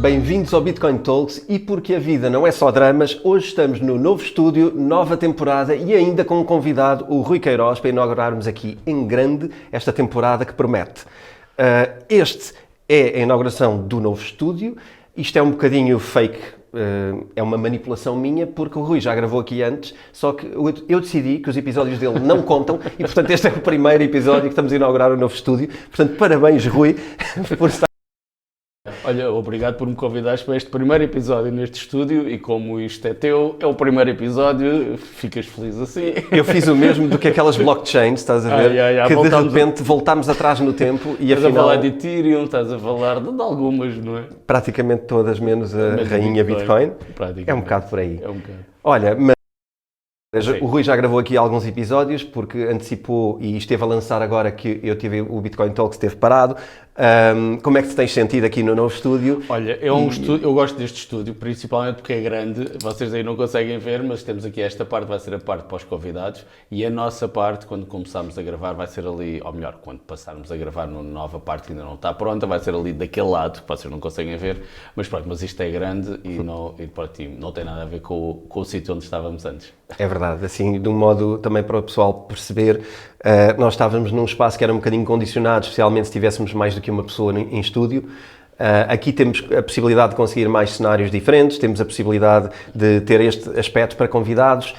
Bem-vindos ao Bitcoin Talks e porque a vida não é só dramas, hoje estamos no novo estúdio, nova temporada e ainda com um convidado, o Rui Queiroz, para inaugurarmos aqui em grande esta temporada que promete. Este é a inauguração do novo estúdio, isto é um bocadinho fake, é uma manipulação minha porque o Rui já gravou aqui antes, só que eu decidi que os episódios dele não contam e portanto este é o primeiro episódio que estamos a inaugurar o novo estúdio, portanto parabéns Rui por estar. Olha, obrigado por me convidares para este primeiro episódio neste estúdio e como isto é teu, é o primeiro episódio, ficas feliz assim. Eu fiz o mesmo do que aquelas blockchains, estás a ver? Que de repente voltámos atrás no tempo e estás afinal... Estás a falar de Ethereum, estás a falar de algumas, não é? Praticamente todas, menos a rainha Bitcoin. É um bocado por aí. É um bocado. Olha, mas... Sim. O Rui já gravou aqui alguns episódios porque antecipou e esteve a lançar agora que eu tive o Bitcoin Talks, esteve parado. Como é que te tens sentido aqui no novo estúdio? Olha, eu gosto deste estúdio, principalmente porque é grande. Vocês aí não conseguem ver, mas temos aqui esta parte, vai ser a parte para os convidados. E a nossa parte, quando começarmos a gravar, vai ser ali, ou melhor, quando passarmos a gravar numa nova parte que ainda não está pronta, vai ser ali daquele lado, que vocês não conseguem ver. Mas pronto, mas isto é grande e não tem nada a ver com o sítio onde estávamos antes. É verdade, assim, de um modo também para o pessoal perceber, nós estávamos num espaço que era um bocadinho condicionado, especialmente se tivéssemos mais do que uma pessoa em estúdio. Aqui temos a possibilidade de conseguir mais cenários diferentes, temos a possibilidade de ter este aspecto para convidados,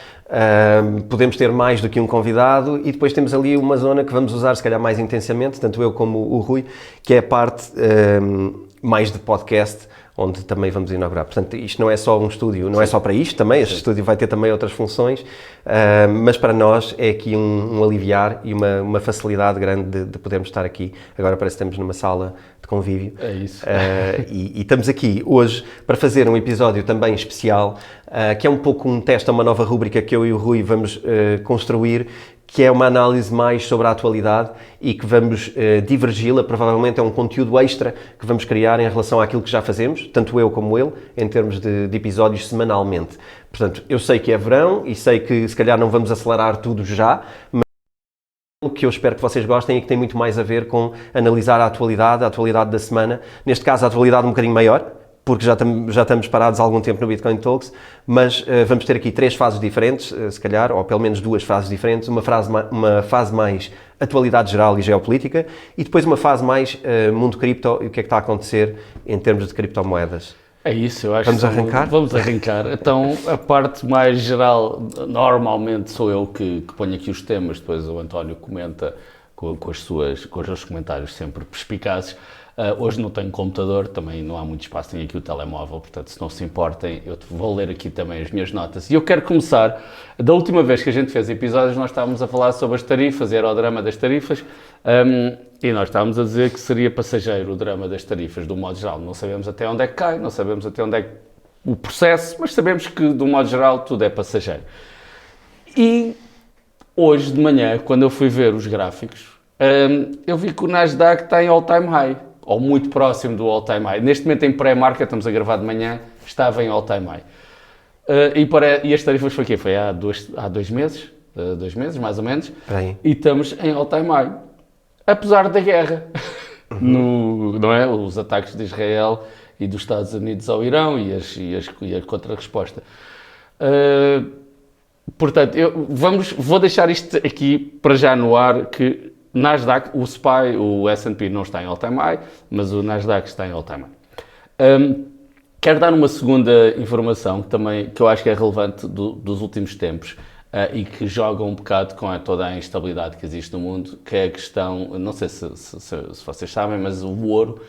podemos ter mais do que um convidado e depois temos ali uma zona que vamos usar se calhar mais intensamente, tanto eu como o Rui, que é a parte mais de podcast, onde também vamos inaugurar. Portanto, isto não é só um estúdio, não é só para isto também, este estúdio vai ter também outras funções, mas para nós é aqui um aliviar e uma facilidade grande de podermos estar aqui. Agora parece que estamos numa sala de convívio. É isso. E estamos aqui hoje para fazer um episódio também especial, que é um pouco um teste a uma nova rúbrica que eu e o Rui vamos construir, que é uma análise mais sobre a atualidade e que vamos divergi-la, provavelmente é um conteúdo extra que vamos criar em relação àquilo que já fazemos, tanto eu como ele, em termos de episódios semanalmente. Portanto, eu sei que é verão e sei que se calhar não vamos acelerar tudo já, mas o que eu espero que vocês gostem é que tem muito mais a ver com analisar a atualidade da semana, neste caso a atualidade um bocadinho maior, porque já estamos parados há algum tempo no Bitcoin Talks, mas vamos ter aqui 3 fases diferentes, se calhar, ou pelo menos 2 fases diferentes, uma fase mais atualidade geral e geopolítica e depois uma fase mais mundo cripto e o que é que está a acontecer em termos de criptomoedas. É isso, eu acho. Vamos arrancar? Vamos arrancar. Então, a parte mais geral, normalmente sou eu que ponho aqui os temas, depois o António comenta com os seus comentários sempre perspicazes. Hoje não tenho computador, também não há muito espaço, tenho aqui o telemóvel, portanto, se não se importem, eu vou ler aqui também as minhas notas. E eu quero começar, da última vez que a gente fez episódios, nós estávamos a falar sobre as tarifas, era o drama das tarifas, e nós estávamos a dizer que seria passageiro o drama das tarifas, de um modo geral. Não sabemos até onde é que cai, não sabemos até onde é que o processo, mas sabemos que, de um modo geral, tudo é passageiro. E hoje de manhã, quando eu fui ver os gráficos, eu vi que o Nasdaq está em all-time high, ou muito próximo do all-time high. Neste momento, em pré-market, estamos a gravar de manhã, estava em all-time high. E as tarifas foi o quê? Foi há 2 meses? 2 meses, mais ou menos. Bem. E estamos em all-time high. Apesar da guerra. Não é? Os ataques de Israel e dos Estados Unidos ao Irão e a contra-resposta. Portanto, vou deixar isto aqui para já no ar, que Nasdaq, o SPY, o S&P não está em all-time high, mas o Nasdaq está em all-time high. Quero dar uma segunda informação que eu acho que é relevante dos últimos tempos e que joga um bocado com toda a instabilidade que existe no mundo, que é a questão, não sei se vocês sabem, mas o ouro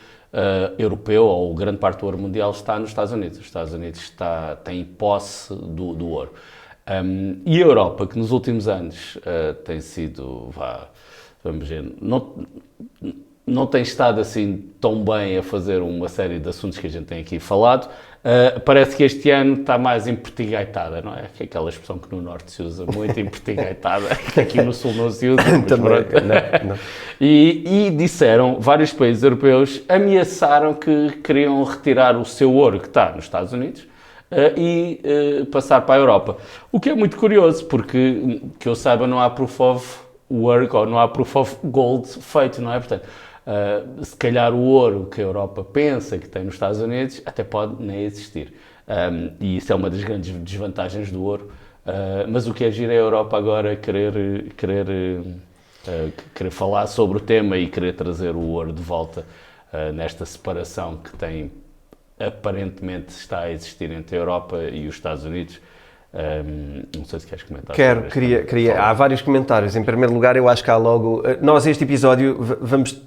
europeu, ou grande parte do ouro mundial, está nos Estados Unidos. Os Estados Unidos tem posse do ouro. E a Europa, que nos últimos anos tem sido... Vamos ver, não tem estado assim tão bem a fazer uma série de assuntos que a gente tem aqui falado. Parece que este ano está mais empertigaitada, não é? Que é aquela expressão que no Norte se usa muito, empertigaitada, que aqui no Sul não se usa. Não. E disseram, vários países europeus ameaçaram que queriam retirar o seu ouro que está nos Estados Unidos e passar para a Europa. O que é muito curioso, porque, que eu saiba, não há proof of work ou não há proof of gold feito, não é? Portanto, Se calhar o ouro que a Europa pensa que tem nos Estados Unidos até pode nem existir. E isso é uma das grandes desvantagens do ouro. Mas o que é giro é a Europa agora querer falar sobre o tema e querer trazer o ouro de volta nesta separação que tem, aparentemente está a existir entre a Europa e os Estados Unidos. Não sei se queres comentar. Queria. Há vários comentários. Em primeiro lugar, eu acho que há logo... Nós, este episódio, vamos...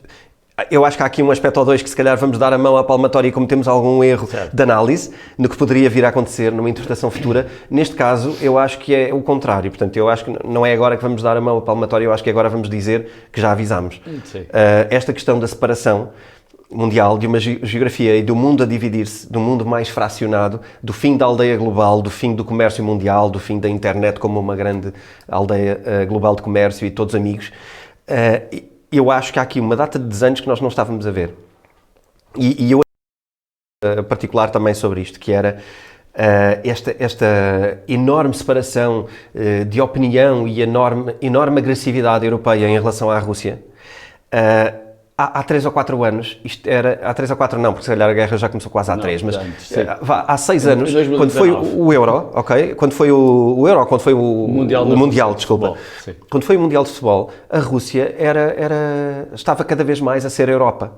Eu acho que há aqui um aspecto ou dois que se calhar vamos dar a mão à palmatória e cometemos algum erro de análise no que poderia vir a acontecer numa interpretação futura. Neste caso, eu acho que é o contrário. Portanto, eu acho que não é agora que vamos dar a mão à palmatória, eu acho que agora vamos dizer que já avisámos. Esta questão da separação mundial, de uma geografia e do mundo a dividir-se, do mundo mais fracionado, do fim da aldeia global, do fim do comércio mundial, do fim da internet como uma grande aldeia global de comércio e todos amigos. Eu acho que há aqui uma data de desenhos que nós não estávamos a ver. E eu particular também sobre isto, que era esta enorme separação de opinião e enorme agressividade europeia em relação à Rússia. Há 3 ou 4 anos, isto era... Há 3 ou 4 não, porque se calhar a guerra já começou quase há 3, mas há 6 anos, quando foi o Euro, ok? Quando foi o Euro, quando foi o Mundial, desculpa. Quando foi o Mundial de Futebol, a Rússia estava cada vez mais a ser a Europa.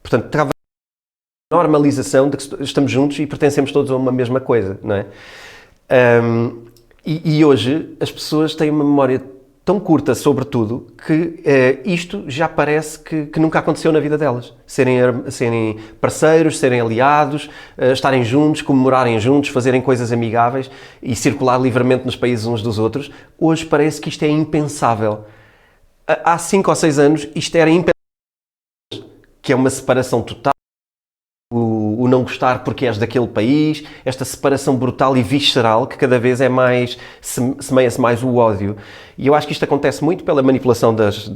Portanto, estava a normalização de que estamos juntos e pertencemos todos a uma mesma coisa, não é? E hoje as pessoas têm uma memória tão curta sobre tudo que isto já parece que nunca aconteceu na vida delas. Serem parceiros, serem aliados, estarem juntos, comemorarem juntos, fazerem coisas amigáveis e circular livremente nos países uns dos outros. Hoje parece que isto é impensável. Há 5 ou 6 anos isto era impensável, que é uma separação total. O não gostar porque és daquele país, esta separação brutal e visceral que cada vez é mais, semeia-se mais o ódio. E eu acho que isto acontece muito pela manipulação das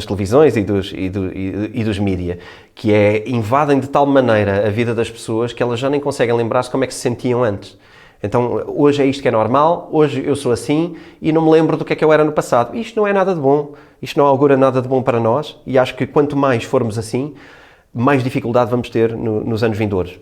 televisões e dos mídia, que invadem de tal maneira a vida das pessoas que elas já nem conseguem lembrar-se como é que se sentiam antes. Então, hoje é isto que é normal, hoje eu sou assim e não me lembro do que é que eu era no passado. Isto não é nada de bom, isto não augura nada de bom para nós e acho que quanto mais formos assim, mais dificuldade vamos ter nos anos vindouros.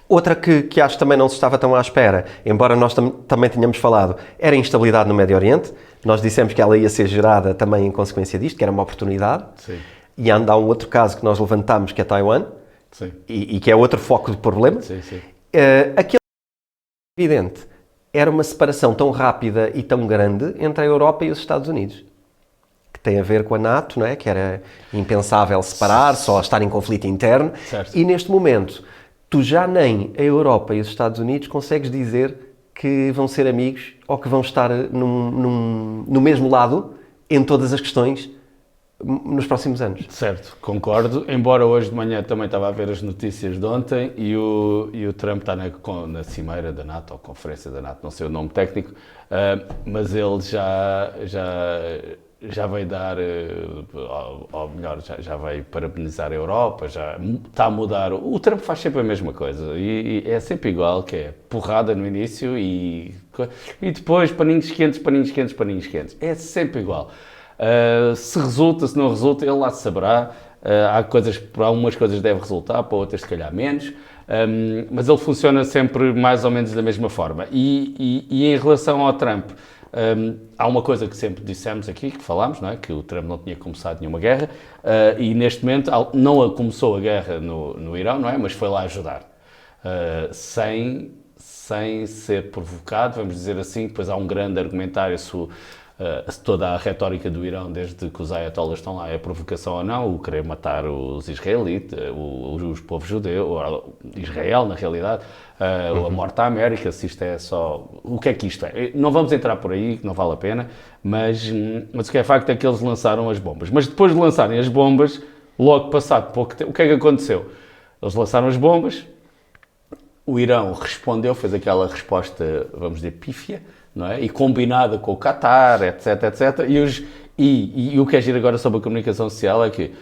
Outra que acho que também não se estava tão à espera, embora nós também tenhamos falado, era a instabilidade no Médio Oriente. Nós dissemos que ela ia ser gerada também em consequência disto, que era uma oportunidade. Sim. E ainda há um outro caso que nós levantámos, que é Taiwan, e que é outro foco de problema. Sim, sim. Aquilo que é evidente era uma separação tão rápida e tão grande entre a Europa e os Estados Unidos. Tem a ver com a NATO, não é? Que era impensável separar, só estar em conflito interno. Certo. E neste momento, tu já nem a Europa e os Estados Unidos consegues dizer que vão ser amigos ou que vão estar no mesmo lado em todas as questões nos próximos anos. Certo, concordo. Embora hoje de manhã também estava a ver as notícias de ontem e o Trump está na cimeira da NATO, ou conferência da NATO, não sei o nome técnico, mas ele já veio dar, ou melhor, já veio parabenizar a Europa, já está a mudar. O Trump faz sempre a mesma coisa e é sempre igual, que é porrada no início e depois paninhos quentes, paninhos quentes, paninhos quentes. É sempre igual. Se resulta, se não resulta, ele lá saberá. Para algumas coisas deve resultar, para outras se calhar menos. Mas ele funciona sempre mais ou menos da mesma forma. E em relação ao Trump, há uma coisa que sempre dissemos aqui, que falámos, não é? Que o Trump não tinha começado nenhuma guerra e neste momento não começou a guerra no Irão, não é? Mas foi lá ajudar, sem ser provocado, vamos dizer assim. Depois há um grande argumentário se toda a retórica do Irão, desde que os ayatollahs estão lá, é provocação ou não, o querer matar os israelitas, os povos judeus, Israel na realidade, a morte à América, se isto é só... O que é que isto é? Não vamos entrar por aí, que não vale a pena, mas o que é facto é que eles lançaram as bombas. Mas depois de lançarem as bombas, logo passado pouco tempo, o que é que aconteceu? Eles lançaram as bombas, o Irão respondeu, fez aquela resposta, vamos dizer, pífia, não é? E combinada com o Qatar, etc, etc. E o que é giro agora sobre a comunicação social é que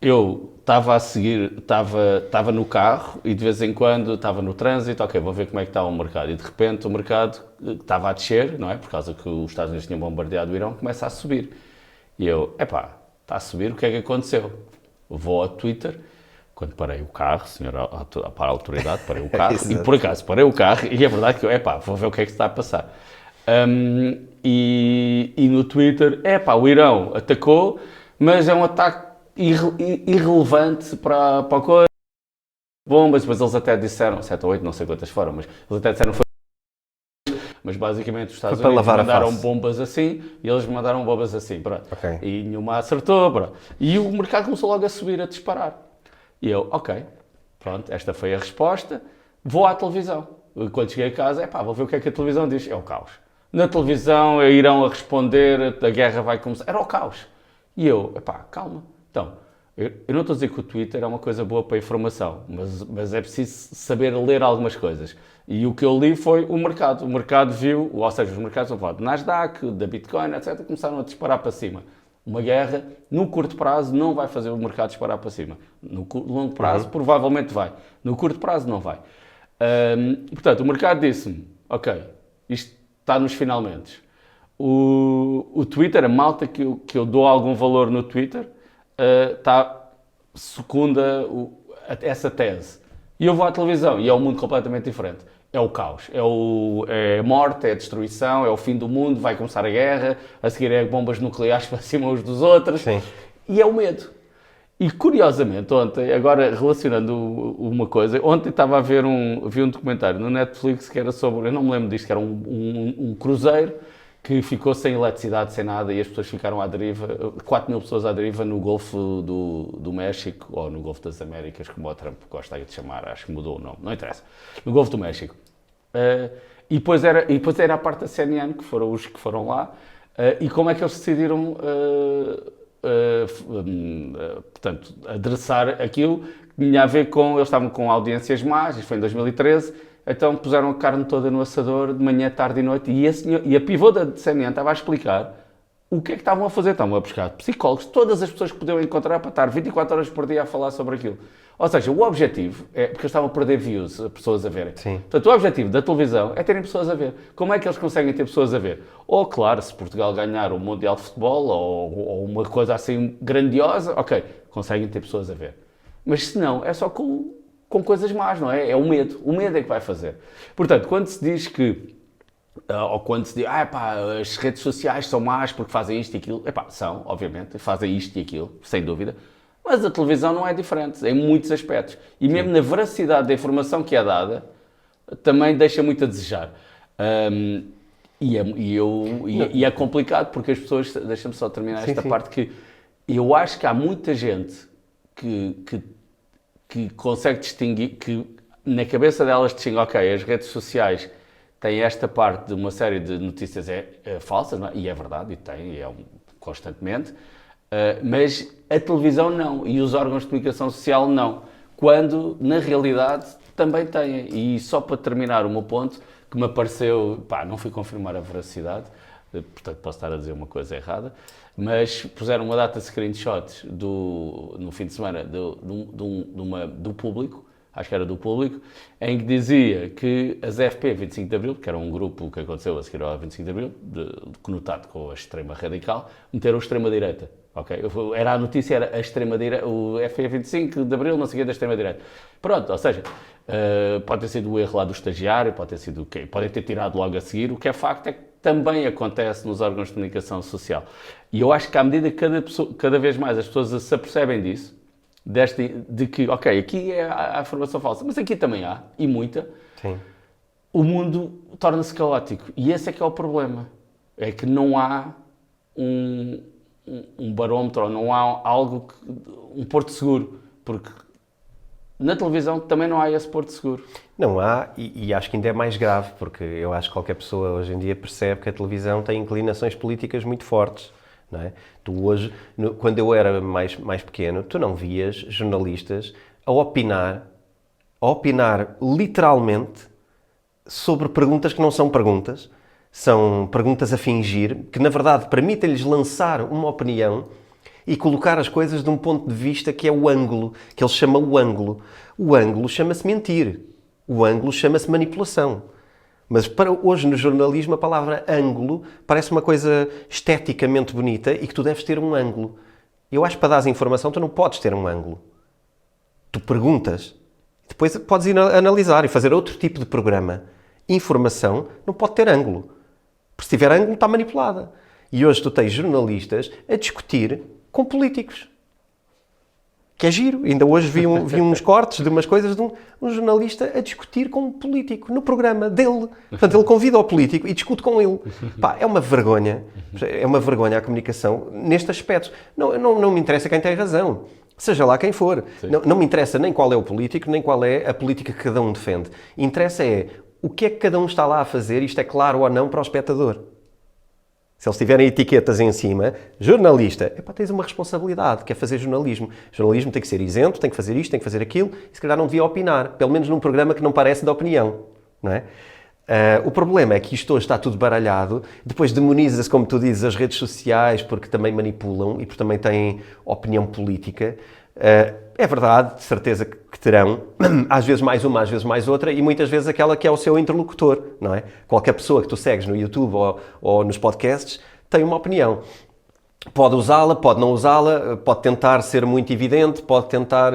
eu estava a seguir, estava no carro e de vez em quando estava no trânsito, ok, vou ver como é que está o mercado. E de repente o mercado estava a descer, não é? Por causa que os Estados Unidos tinham bombardeado o Irão, começa a subir. E eu, está a subir, o que é que aconteceu? Vou ao Twitter, quando parei o carro, para a autoridade, parei o carro, e por acaso parei o carro, e é verdade que vou ver o que é que se está a passar. E no Twitter, o Irão atacou, mas é um ataque irrelevante para a coisa. Bombas, mas eles até disseram, 7 ou 8, não sei quantas foram, mas eles até disseram mas basicamente os Estados Unidos mandaram bombas assim e eles mandaram bombas assim, pronto. Okay. E nenhuma acertou, pronto. E o mercado começou logo a subir, a disparar. E eu, pronto, esta foi a resposta, vou à televisão. Quando cheguei a casa, vou ver o que é que a televisão diz, é o caos. Na televisão irão a responder, a guerra vai começar, era o caos. E eu, calma, então... Eu não estou a dizer que o Twitter é uma coisa boa para a informação, mas é preciso saber ler algumas coisas. E o que eu li foi o mercado. O mercado viu, ou seja, os mercados estão a falar de Nasdaq, da Bitcoin, etc. Começaram a disparar para cima. Uma guerra, no curto prazo, não vai fazer o mercado disparar para cima. No longo prazo, provavelmente vai. No curto prazo, não vai. Portanto, o mercado disse-me, isto está nos finalmente. O Twitter, a malta que eu dou algum valor no Twitter, secunda essa tese. E eu vou à televisão e é um mundo completamente diferente. É o caos, é a morte, é a destruição, é o fim do mundo, vai começar a guerra, a seguir é bombas nucleares para cima uns dos outros. Sim. E é o medo. E curiosamente, ontem, agora relacionando uma coisa, ontem estava a ver vi um documentário no Netflix que era sobre, eu não me lembro disto, que era um cruzeiro que ficou sem eletricidade, sem nada, e as pessoas ficaram à deriva, 4 mil pessoas à deriva no Golfo do México, ou no Golfo das Américas, como o Trump gosta de chamar, acho que mudou o nome, não interessa, no Golfo do México. E depois era a parte da CNN, que foram os que foram lá, e como é que eles decidiram, portanto, adressar aquilo, que tinha a ver com, eles estavam com audiências más, isto foi em 2013, então puseram a carne toda no assador, de manhã, tarde e noite, e a pivô da CNN estava a explicar o que é que estavam a fazer. Estavam a buscar psicólogos, todas as pessoas que podiam encontrar para estar 24 horas por dia a falar sobre aquilo. Ou seja, o objetivo é, porque eles estavam a perder views, pessoas a verem. Sim. Portanto, o objetivo da televisão é terem pessoas a ver. Como é que eles conseguem ter pessoas a ver? Ou, claro, se Portugal ganhar o Mundial de Futebol, ou uma coisa assim grandiosa, conseguem ter pessoas a ver. Mas se não, é só com coisas más, não é? É o medo. O medo é que vai fazer. Portanto, quando se diz que, ou quando se diz, as redes sociais são más porque fazem isto e aquilo, são, obviamente, fazem isto e aquilo, sem dúvida, mas a televisão não é diferente, em muitos aspectos. E mesmo na veracidade da informação que é dada, também deixa muito a desejar. E é complicado porque as pessoas, deixa-me só terminar esta parte, que eu acho que há muita gente que consegue distinguir, que na cabeça delas distingue, as redes sociais têm esta parte de uma série de notícias falsas, não é? E é verdade, e tem, constantemente, mas a televisão não, e os órgãos de comunicação social não, quando na realidade também têm. E só para terminar o meu ponto, que me apareceu, não fui confirmar a veracidade, portanto posso estar a dizer uma coisa errada, mas puseram uma data de screenshots no fim de semana do Público, acho que era do Público, em que dizia que as FP 25 de Abril, que era um grupo que aconteceu a seguir ao 25 de Abril, conotado com a extrema radical, meteram a extrema-direita. Era a notícia, era a extrema-direita, o FP 25 de Abril, não sei o que, da extrema-direita. Pronto, ou seja, pode ter sido o erro lá do estagiário, podem ter tirado logo a seguir, o que é facto é que também acontece nos órgãos de comunicação social. E eu acho que à medida que cada vez mais as pessoas se apercebem disso, de que, aqui é a informação falsa, mas aqui também há, e muita, Sim. O mundo torna-se caótico. E esse é que é o problema. É que não há um barómetro, ou não há um porto seguro. Porque na televisão também não há esse porto seguro. Não há, e acho que ainda é mais grave, porque eu acho que qualquer pessoa hoje em dia percebe que a televisão tem inclinações políticas muito fortes. Não é? Tu hoje, quando eu era mais pequeno, tu não vias jornalistas a opinar literalmente sobre perguntas que não são perguntas a fingir, que na verdade permitem-lhes lançar uma opinião e colocar as coisas de um ponto de vista que é o ângulo, que ele chama o ângulo. O ângulo chama-se mentir, o ângulo chama-se manipulação. Mas hoje no jornalismo a palavra ângulo parece uma coisa esteticamente bonita e que tu deves ter um ângulo. Eu acho que para dar informação tu não podes ter um ângulo. Tu perguntas, depois podes ir analisar e fazer outro tipo de programa. Informação não pode ter ângulo. Porque se tiver ângulo está manipulada. E hoje tu tens jornalistas a discutir com políticos. Que é giro. Ainda hoje vi uns cortes de umas coisas de um jornalista a discutir com um político no programa dele. Portanto, ele convida o político e discute com ele. Pá, é uma vergonha. É uma vergonha a comunicação neste aspecto. Não me interessa quem tem razão. Seja lá quem for. Não me interessa nem qual é o político, nem qual é a política que cada um defende. Interessa é o que é que cada um está lá a fazer, isto é claro ou não para o espectador. Se eles tiverem etiquetas em cima, jornalista, tens uma responsabilidade, que é fazer jornalismo. Jornalismo tem que ser isento, tem que fazer isto, tem que fazer aquilo, e se calhar não devia opinar, pelo menos num programa que não parece de opinião, não é? O problema é que isto hoje está tudo baralhado, depois demoniza-se, como tu dizes, as redes sociais, porque também manipulam e porque também têm opinião política. É verdade, de certeza que terão, às vezes mais uma, às vezes mais outra, e muitas vezes aquela que é o seu interlocutor, não é? Qualquer pessoa que tu segues no YouTube ou nos podcasts tem uma opinião. Pode usá-la, pode não usá-la, pode tentar ser muito evidente, pode tentar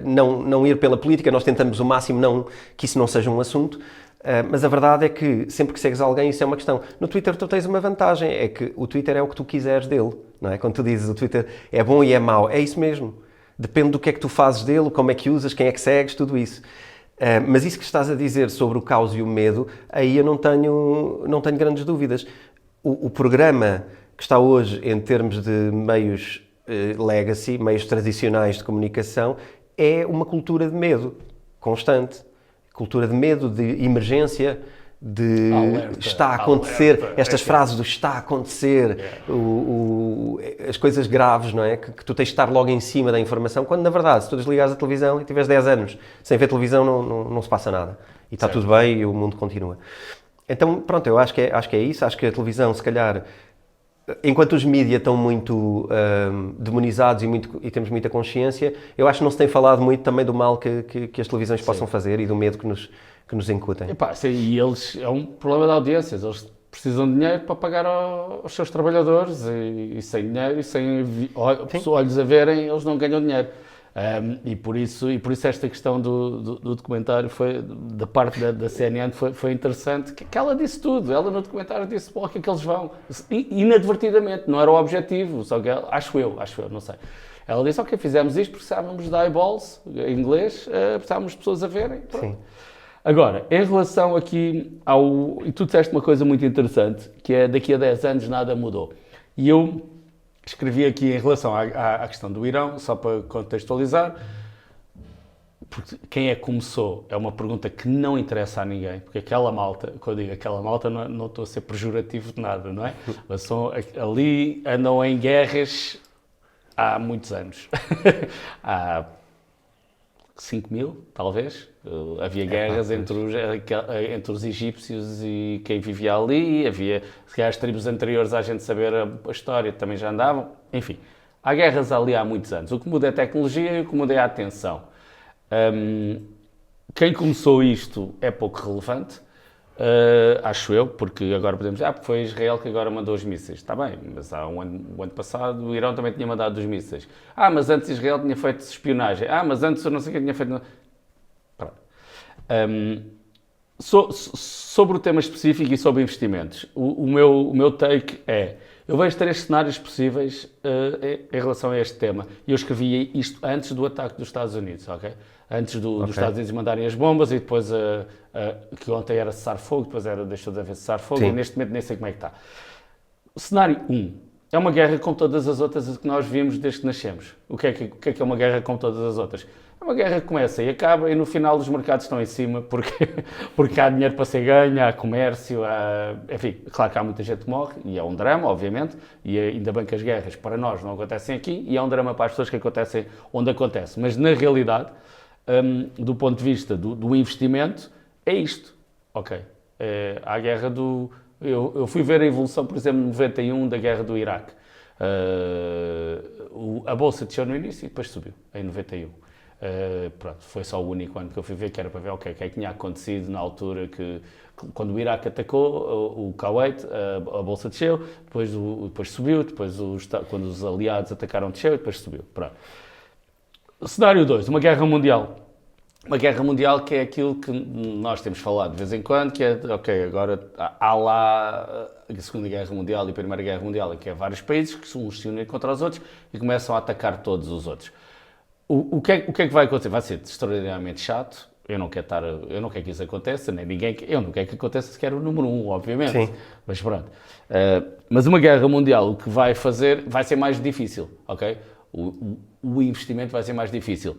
não ir pela política, nós tentamos o máximo que isso não seja um assunto, mas a verdade é que sempre que segues alguém isso é uma questão. No Twitter tu tens uma vantagem, é que o Twitter é o que tu quiseres dele, não é? Quando tu dizes o Twitter é bom e é mau, é isso mesmo. Depende do que é que tu fazes dele, como é que usas, quem é que segues, tudo isso. Mas isso que estás a dizer sobre o caos e o medo, aí eu não tenho grandes dúvidas. O programa que está hoje em termos de meios legacy, meios tradicionais de comunicação, é uma cultura de medo constante. Cultura de medo, de emergência, de está a acontecer, estas frases do está a acontecer, as coisas graves, não é? Que tu tens de estar logo em cima da informação, quando na verdade, se tu desligares a televisão e tiveres 10 anos sem ver televisão, não se passa nada. E está tudo bem e o mundo continua. Então, pronto, eu acho que é isso. Acho que a televisão, se calhar, enquanto os mídias estão muito demonizados e temos muita consciência, eu acho que não se tem falado muito também do mal que as televisões possam fazer e do medo que nos incutem. E eles, é um problema de audiências, eles precisam de dinheiro para pagar aos seus trabalhadores e sem dinheiro e sem olhos a verem, eles não ganham dinheiro. E por isso esta questão do documentário da parte da CNN foi interessante, que ela disse tudo. Ela no documentário disse para que eles vão, inadvertidamente, não era o objetivo, só que acho eu, não sei. Ela disse, fizemos isto porque precisávamos de eyeballs, em inglês, precisávamos de pessoas a verem. Pronto. Sim. Agora, em relação aqui e tu disseste uma coisa muito interessante, que é daqui a 10 anos nada mudou. E eu escrevi aqui em relação à questão do Irão, só para contextualizar, porque quem é que começou é uma pergunta que não interessa a ninguém, porque aquela malta, quando eu digo aquela malta, não estou a ser pejorativo de nada, não é? Mas ali andam em guerras há muitos anos. Há 5.000, talvez. Havia guerras entre os egípcios e quem vivia ali. Havia, se calhar, as tribos anteriores à gente saber a história também já andavam. Enfim, há guerras ali há muitos anos. O que muda é a tecnologia e o que muda é a atenção. Quem começou isto é pouco relevante, acho eu, porque agora podemos dizer, porque foi Israel que agora mandou os mísseis. Está bem, mas há um ano passado o Irão também tinha mandado os mísseis. Mas antes Israel tinha feito espionagem. Mas antes eu não sei o que tinha feito... Sobre o tema específico e sobre investimentos, o meu take é, eu vejo 3 cenários possíveis em relação a este tema. E eu escrevi isto antes do ataque dos Estados Unidos, ok? Antes dos Estados Unidos mandarem as bombas e depois, que ontem era cessar-fogo, depois deixou de haver cessar-fogo e neste momento nem sei como é que está. Cenário 1. É uma guerra como todas as outras que nós vimos desde que nascemos. O que é uma guerra como todas as outras? É uma guerra que começa e acaba e no final os mercados estão em cima porque há dinheiro para ser ganho, há comércio, enfim, claro que há muita gente que morre e é um drama, obviamente, e ainda bem que as guerras para nós não acontecem aqui e é um drama para as pessoas que acontecem onde acontece. Mas na realidade, do ponto de vista do investimento, é isto, ok? Há a guerra do... Eu fui ver a evolução, por exemplo, em 91 da guerra do Iraque. A bolsa desceu no início e depois subiu, em 91. Pronto, foi só o único ano que eu fui ver, que era para ver o que é que tinha acontecido na altura quando o Iraque atacou o Kuwait, a bolsa desceu, depois subiu, quando os aliados atacaram desceu e depois subiu. Pronto. Cenário 2, uma guerra mundial. Uma guerra mundial que é aquilo que nós temos falado de vez em quando, que é, ok, agora há lá a Segunda Guerra Mundial e a Primeira Guerra Mundial, em que há vários países que se unem contra os outros e começam a atacar todos os outros. O que é que vai acontecer? Vai ser extraordinariamente chato. Eu não quero que isso aconteça, nem ninguém. Eu não quero que aconteça sequer o número 1, obviamente. Sim. Mas pronto. Mas uma guerra mundial, o que vai fazer, vai ser mais difícil, ok? O investimento vai ser mais difícil.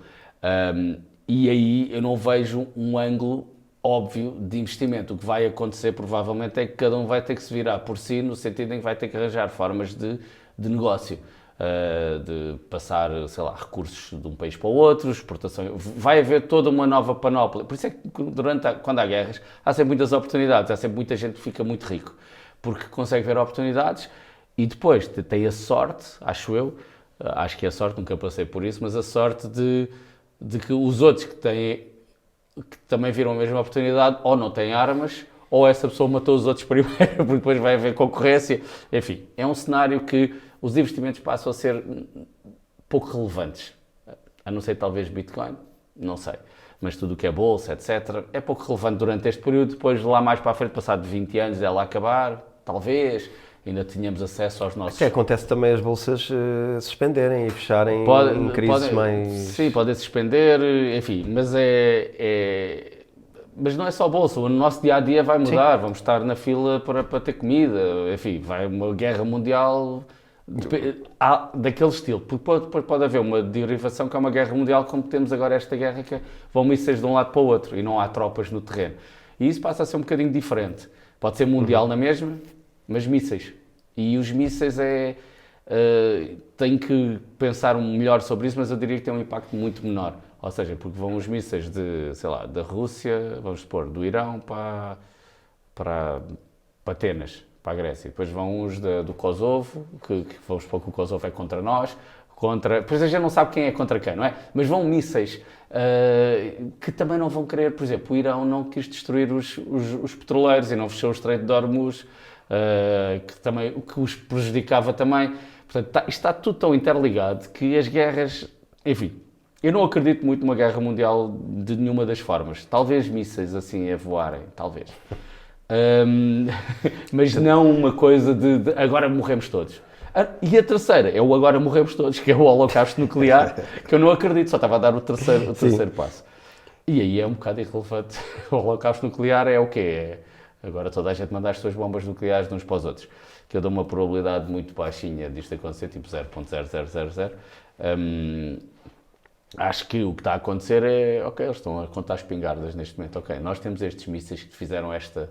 E aí eu não vejo um ângulo óbvio de investimento. O que vai acontecer provavelmente é que cada um vai ter que se virar por si, no sentido em que vai ter que arranjar formas de negócio. De passar, sei lá, recursos de um país para o outro, exportação. Vai haver toda uma nova panóplia. Por isso é que quando há guerras, há sempre muitas oportunidades, há sempre muita gente que fica muito rico, porque consegue ver oportunidades e depois tem a sorte, acho eu, acho que é a sorte, nunca passei por isso, mas a sorte de que os outros que também viram a mesma oportunidade ou não têm armas, ou essa pessoa matou os outros primeiro, porque depois vai haver concorrência. Enfim, é um cenário que os investimentos passam a ser pouco relevantes. A não ser talvez Bitcoin, não sei. Mas tudo o que é bolsa, etc., é pouco relevante durante este período. Depois, lá mais para a frente, passado 20 anos, ela acabar, talvez, ainda tínhamos acesso aos nossos... Até acontece também as bolsas suspenderem e fecharem em crises mais... Sim, podem suspender, enfim, mas mas não é só a bolsa, o nosso dia-a-dia vai mudar, vamos estar na fila para ter comida, enfim, vai uma guerra mundial daquele estilo, porque pode haver uma derivação que é uma guerra mundial, como temos agora esta guerra, que vão mísseis de um lado para o outro e não há tropas no terreno. E isso passa a ser um bocadinho diferente. Pode ser mundial na mesma, mas mísseis. E os mísseis tem que pensar melhor sobre isso, mas eu diria que tem um impacto muito menor. Ou seja, porque vão os mísseis da Rússia, vamos supor, do Irão para Atenas, para a Grécia. Depois vão os do Kosovo, que vamos supor que o Kosovo é contra nós, depois a gente não sabe quem é contra quem, não é? Mas vão mísseis que também não vão querer, por exemplo, o Irão não quis destruir os petroleiros e não fechou o Estreito de Hormuz, o que os prejudicava também. Portanto, isto está tudo tão interligado que as guerras, enfim, eu não acredito muito numa guerra mundial de nenhuma das formas. Talvez mísseis assim a voarem, talvez. Mas não uma coisa de agora morremos todos. E a terceira é o agora morremos todos, que é o holocausto nuclear, que eu não acredito, só estava a dar o terceiro passo. E aí é um bocado irrelevante. O holocausto nuclear é o quê? Agora toda a gente manda as suas bombas nucleares de uns para os outros. Que eu dou uma probabilidade muito baixinha disto acontecer, tipo 0.0000. Acho que o que está a acontecer é, ok, eles estão a contar espingardas neste momento. Ok, nós temos estes mísseis que te fizeram este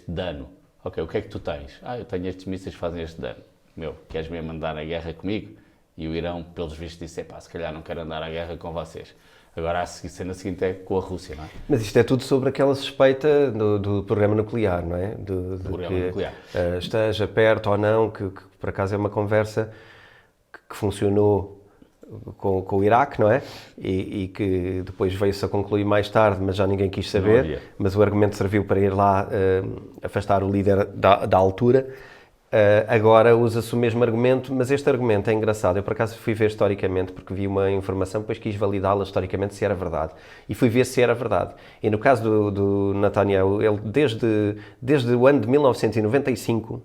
dano. Ok, o que é que tu tens? Eu tenho estes mísseis que fazem este dano. Queres mesmo andar na guerra comigo? E o Irão, pelos vistos, disse, se calhar não quero andar à guerra com vocês. Agora a cena seguinte é com a Rússia, não é? Mas isto é tudo sobre aquela suspeita do programa nuclear, não é? Do programa nuclear. Esteja perto ou não, que por acaso é uma conversa que funcionou com o Iraque, não é? E que depois veio-se a concluir mais tarde, mas já ninguém quis saber. Mas o argumento serviu para ir lá afastar o líder da altura. Agora usa-se o mesmo argumento, mas este argumento é engraçado. Eu, por acaso, fui ver historicamente, porque vi uma informação, depois quis validá-la historicamente se era verdade. E fui ver se era verdade. E no caso do Netanyahu, ele desde o ano de 1995,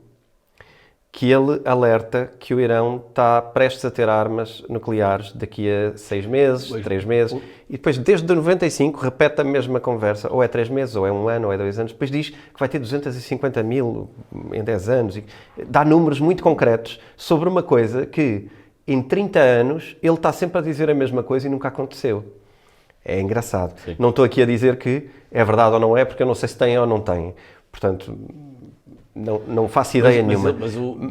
que ele alerta que o Irão está prestes a ter armas nucleares daqui a 6 meses, 3 meses, e depois, desde 95, repete a mesma conversa, ou é 3 meses, ou é 1 ano, ou é 2 anos, depois diz que vai ter 250 mil em 10 anos, e dá números muito concretos sobre uma coisa que, em 30 anos, ele está sempre a dizer a mesma coisa e nunca aconteceu. É engraçado. Sim. Não estou aqui a dizer que é verdade ou não é, porque eu não sei se tem ou não tem. Portanto... Não faço ideia nenhuma.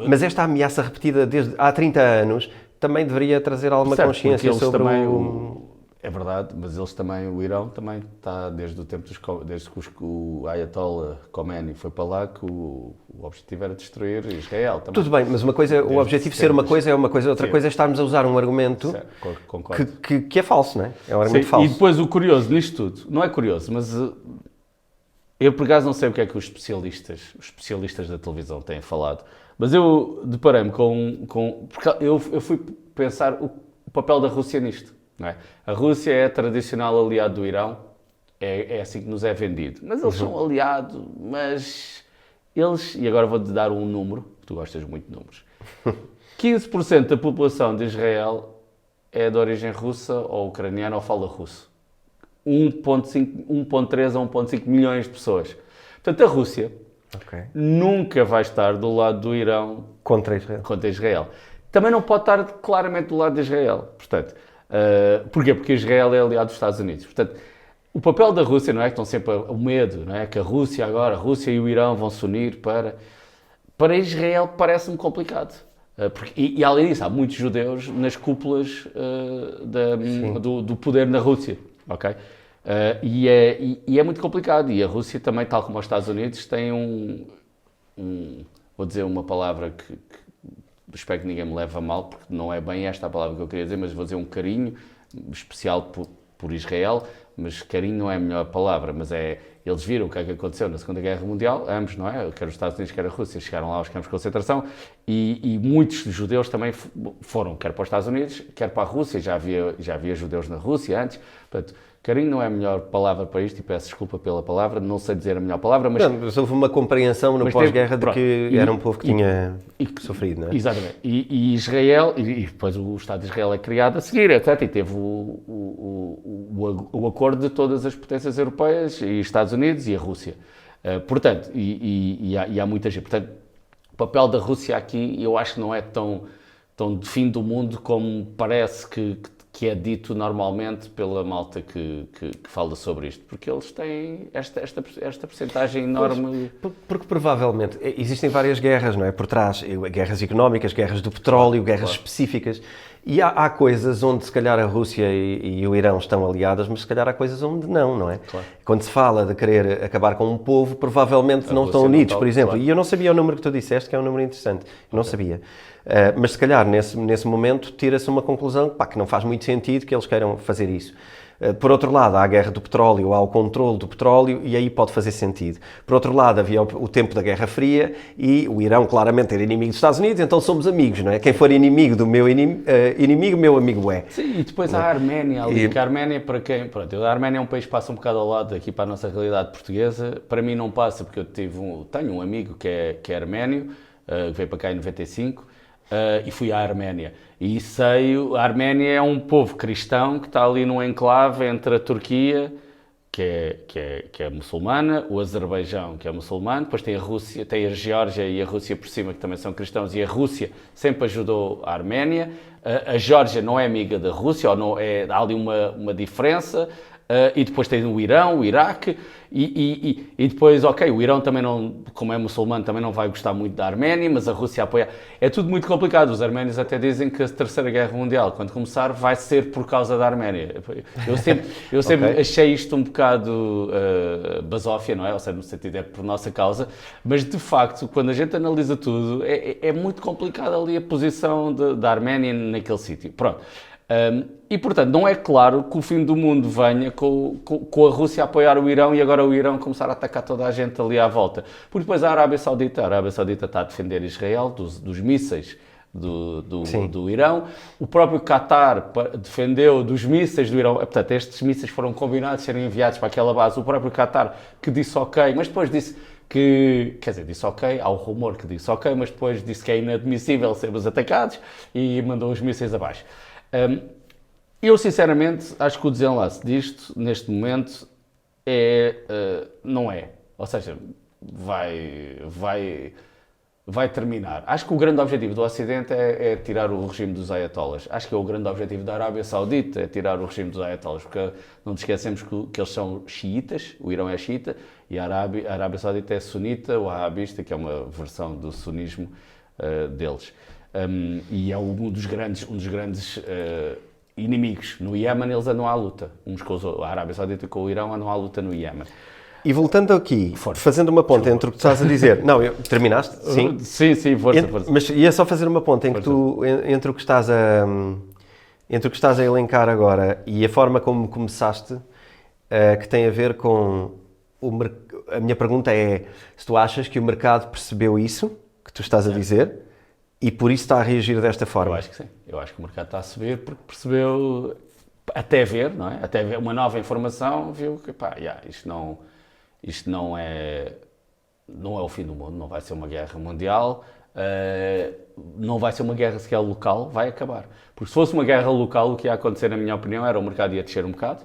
Mas esta ameaça repetida desde há 30 anos também deveria trazer alguma consciência sobre É verdade, mas eles também, o Irão também está desde o tempo desde que o Ayatollah Khomeini foi para lá, que o objetivo era destruir Israel também. Tudo bem, mas uma coisa, o objetivo de ser uma coisa é uma coisa, outra coisa é estarmos a usar um argumento que é falso, não é? É um argumento falso. E depois o curioso nisto tudo, não é curioso, mas eu por acaso não sei o que é que os especialistas da televisão têm falado, mas eu deparei-me porque eu fui pensar o papel da Rússia nisto. Não é? A Rússia é tradicional aliado do Irão, é assim que nos é vendido. Mas eles são aliados, mas eles, e agora vou-te dar um número, tu gostas muito de números, 15% da população de Israel é de origem russa ou ucraniana ou fala russo. 1,3 a 1,5 milhões de pessoas. Portanto, a Rússia nunca vai estar do lado do Irão contra Israel. Também não pode estar claramente do lado de Israel. Portanto, porquê? Porque Israel é aliado dos Estados Unidos. Portanto, o papel da Rússia, não é? Que estão sempre o medo, não é? Que a Rússia e o Irão vão se unir para Israel parece-me complicado. E além disso, há muitos judeus nas cúpulas do poder na Rússia, ok? E é muito complicado. E a Rússia também, tal como os Estados Unidos, tem vou dizer uma palavra que espero que ninguém me leve a mal, porque não é bem esta a palavra que eu queria dizer, mas vou dizer um carinho especial por Israel, mas carinho não é a melhor palavra, mas eles viram o que é que aconteceu na Segunda Guerra Mundial, ambos, não é? Quer os Estados Unidos, quer a Rússia, chegaram lá aos campos de concentração e muitos judeus também foram, quer para os Estados Unidos, quer para a Rússia, já havia judeus na Rússia antes, portanto, carinho não é a melhor palavra para isto e peço desculpa pela palavra, não sei dizer a melhor palavra, mas houve uma compreensão no pós-guerra de que era um povo que tinha sofrido, não é? Exatamente. E Israel, e depois o Estado de Israel é criado a seguir, etc. E teve o acordo de todas as potências europeias, e Estados Unidos e a Rússia. Portanto, há muita gente. Portanto, o papel da Rússia aqui eu acho que não é tão de fim do mundo como parece que é dito normalmente pela malta que fala sobre isto, porque eles têm esta percentagem enorme. Porque provavelmente existem várias guerras, não é? Por trás, guerras económicas, guerras do petróleo, guerras específicas, e há coisas onde se calhar a Rússia e o Irão estão aliadas, mas se calhar há coisas onde não é? Claro. Quando se fala de querer acabar com um povo, provavelmente não estão unidos, por exemplo. Claro. E eu não sabia o número que tu disseste, que é um número interessante. Eu não sabia. Mas se calhar nesse momento tira-se uma conclusão que não faz muito sentido que eles queiram fazer isso. Por outro lado, há a guerra do petróleo, há o controle do petróleo e aí pode fazer sentido. Por outro lado, havia o tempo da Guerra Fria e o Irão claramente era inimigo dos Estados Unidos, então somos amigos, não é? Quem for inimigo do meu inimigo, meu amigo é. Sim, e depois há a Arménia ali, que a Arménia para quem... Pronto, a Arménia é um país que passa um bocado ao lado aqui para a nossa realidade portuguesa. Para mim não passa porque eu tenho um amigo que é arménio, que veio para cá em 95, e fui à Arménia. E a Arménia é um povo cristão que está ali num enclave entre a Turquia, que é muçulmana, o Azerbaijão, que é muçulmano, depois tem a Rússia, tem a Geórgia e a Rússia por cima, que também são cristãos, e a Rússia sempre ajudou a Arménia. A Geórgia não é amiga da Rússia, há ali uma diferença. E depois tem o Irão, o Iraque, e depois, o Irão também não, como é muçulmano, também não vai gostar muito da Arménia, mas a Rússia apoia. É tudo muito complicado. Os arménios até dizem que a Terceira Guerra Mundial, quando começar, vai ser por causa da Arménia. Eu sempre achei isto um bocado basófia, não é? Ou seja, no sentido é por nossa causa, mas de facto, quando a gente analisa tudo, é muito complicado ali a posição da Arménia naquele sítio. Pronto. E, portanto, não é claro que o fim do mundo venha com a Rússia a apoiar o Irão e agora o Irão começar a atacar toda a gente ali à volta. Porque depois a Arábia Saudita está a defender Israel dos mísseis do Irão. O próprio Qatar defendeu dos mísseis do Irão. Portanto, estes mísseis foram combinados de serem enviados para aquela base. O próprio Qatar que disse ok, mas depois disse disse ok, há o rumor que disse ok, mas depois disse que é inadmissível sermos atacados e mandou os mísseis abaixo. Eu, sinceramente, acho que o desenlace disto, neste momento, não é. Ou seja, vai terminar. Acho que o grande objetivo do Ocidente é tirar o regime dos ayatollahs. Acho que é o grande objetivo da Arábia Saudita, é tirar o regime dos ayatollahs, porque não nos esquecemos que eles são xiitas, o Irão é xiita, e a Arábia Saudita é sunita, ou wahhabista, que é uma versão do sunismo deles. E é um dos grandes inimigos. No Iémen eles andam à luta. A Arábia Saudita com o Irão andam à luta no Iémen. E voltando aqui, fazendo uma ponte entre o que tu estás a dizer... Não, terminaste? Sim. Sim, força. Mas ia só fazer uma ponte entre o que estás a elencar agora e a forma como começaste, que tem a ver com... A minha pergunta é se tu achas que o mercado percebeu isso, que tu estás a dizer, e por isso está a reagir desta forma. Eu acho que sim. Eu acho que o mercado está a subir porque percebeu, até ver, não é? Até ver uma nova informação, viu que, isto não é o fim do mundo, não vai ser uma guerra mundial, não vai ser uma guerra sequer local, vai acabar. Porque se fosse uma guerra local, o que ia acontecer, na minha opinião, era o mercado ia descer um bocado,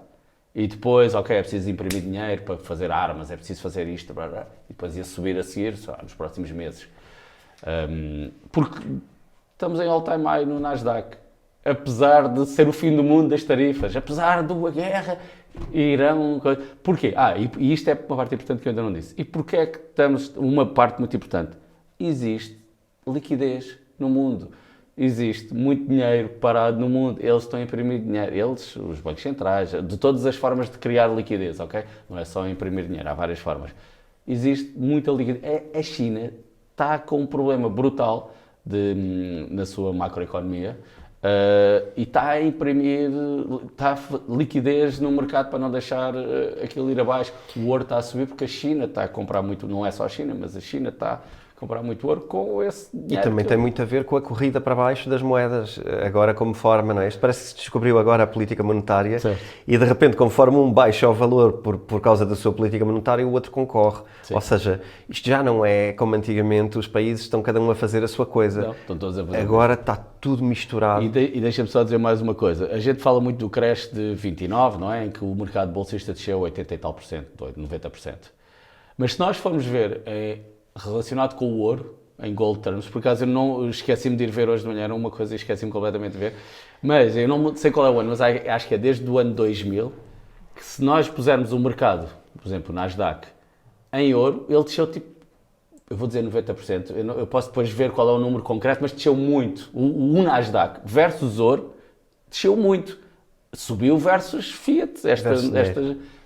e depois, é preciso imprimir dinheiro para fazer armas, é preciso fazer isto, blá, blá, e depois ia subir a seguir, nos próximos meses. Porque estamos em all-time high no Nasdaq, apesar de ser o fim do mundo das tarifas, apesar da guerra, Irão... Porquê? E isto é uma parte importante que eu ainda não disse. E porquê é que estamos... Uma parte muito importante. Existe liquidez no mundo. Existe muito dinheiro parado no mundo. Eles estão a imprimir dinheiro. Eles, os bancos centrais, de todas as formas de criar liquidez, ok? Não é só imprimir dinheiro, há várias formas. Existe muita liquidez. A China está com um problema brutal na sua macroeconomia. E está a imprimir liquidez no mercado para não deixar aquilo ir abaixo. O ouro está a subir porque a China está a comprar muito, não é só a China, mas a China está a comprar muito ouro com esse dinheiro. E também tem muito a ver com a corrida para baixo das moedas, agora como forma, não é? Isto parece que se descobriu agora a política monetária. Certo. E de repente, conforme um baixa o valor por causa da sua política monetária, o outro concorre. Sim. Ou seja, isto já não é como antigamente, os países estão cada um a fazer a sua coisa. Não, estão todos a fazer. Agora está tudo misturado. E deixa-me só dizer mais uma coisa. A gente fala muito do crash de 29, não é? Em que o mercado bolsista desceu 80 e tal por cento, 90%. Mas se nós formos ver... relacionado com o ouro, em gold terms, por acaso eu não esqueci-me de ir ver hoje de manhã, era uma coisa e esqueci-me completamente de ver, mas eu não sei qual é o ano, mas acho que é desde o ano 2000, que se nós pusermos o mercado, por exemplo, o Nasdaq, em ouro, ele desceu tipo, eu vou dizer 90%, eu posso depois ver qual é o número concreto, mas desceu muito. O Nasdaq versus ouro, desceu muito. Subiu versus Fiat,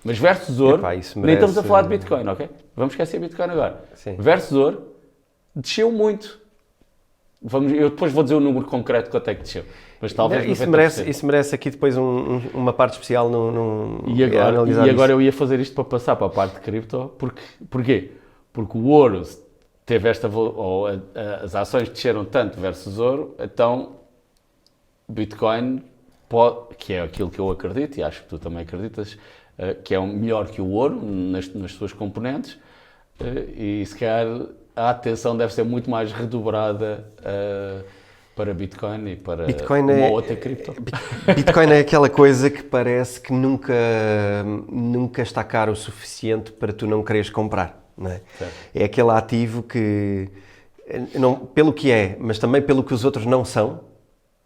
mas versus ouro, nem estamos a falar de Bitcoin, ok? Vamos esquecer Bitcoin agora. Sim. Versus ouro, desceu muito. Eu depois vou dizer o número concreto quanto é que desceu. Mas talvez isso merece aqui depois uma parte especial e agora eu ia fazer isto para passar para a parte de cripto. Porquê? Porque o ouro teve as ações desceram tanto versus ouro, então Bitcoin... que é aquilo que eu acredito, e acho que tu também acreditas, que é melhor que o ouro nas suas componentes, e se calhar a atenção deve ser muito mais redobrada para Bitcoin e para uma outra cripto. Bitcoin é aquela coisa que parece que nunca está caro o suficiente para tu não quereres comprar, não é? É aquele ativo que, não, pelo que é, mas também pelo que os outros não são,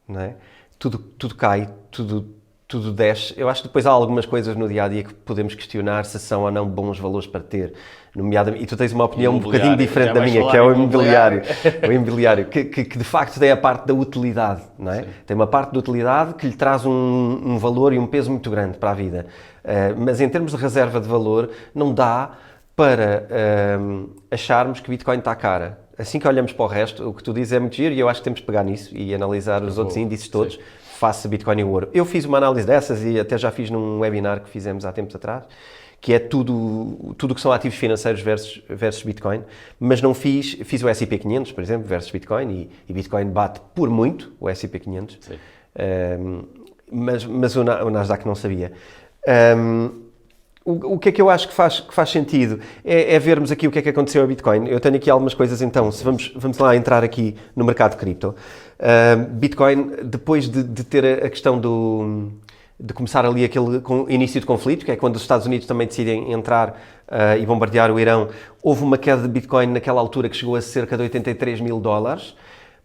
não é? Tudo cai, tudo desce. Eu acho que depois há algumas coisas no dia-a-dia que podemos questionar se são ou não bons valores para ter. Nomeadamente, e tu tens uma opinião um bocadinho diferente da minha, que é o imobiliário. O imobiliário, que de facto tem a parte da utilidade, não é? Sim. Tem uma parte de utilidade que lhe traz um valor e um peso muito grande para a vida. Mas em termos de reserva de valor, não dá para acharmos que Bitcoin está cara. Assim que olhamos para o resto, o que tu dizes é muito giro e eu acho que temos que pegar nisso e analisar os outros índices todos, face a Bitcoin e o ouro. Eu fiz uma análise dessas e até já fiz num webinar que fizemos há tempos atrás, que é tudo que são ativos financeiros versus Bitcoin, mas não fiz o S&P 500, por exemplo, versus Bitcoin, e Bitcoin bate por muito o S&P 500, mas o Nasdaq não sabia. O que é que eu acho que faz sentido é vermos aqui o que é que aconteceu a Bitcoin. Eu tenho aqui algumas coisas, então, se vamos lá entrar aqui no mercado de cripto. Bitcoin, depois de ter a questão de começar ali aquele início de conflito, que é quando os Estados Unidos também decidem entrar e bombardear o Irão, houve uma queda de Bitcoin naquela altura que chegou a cerca de $83 mil.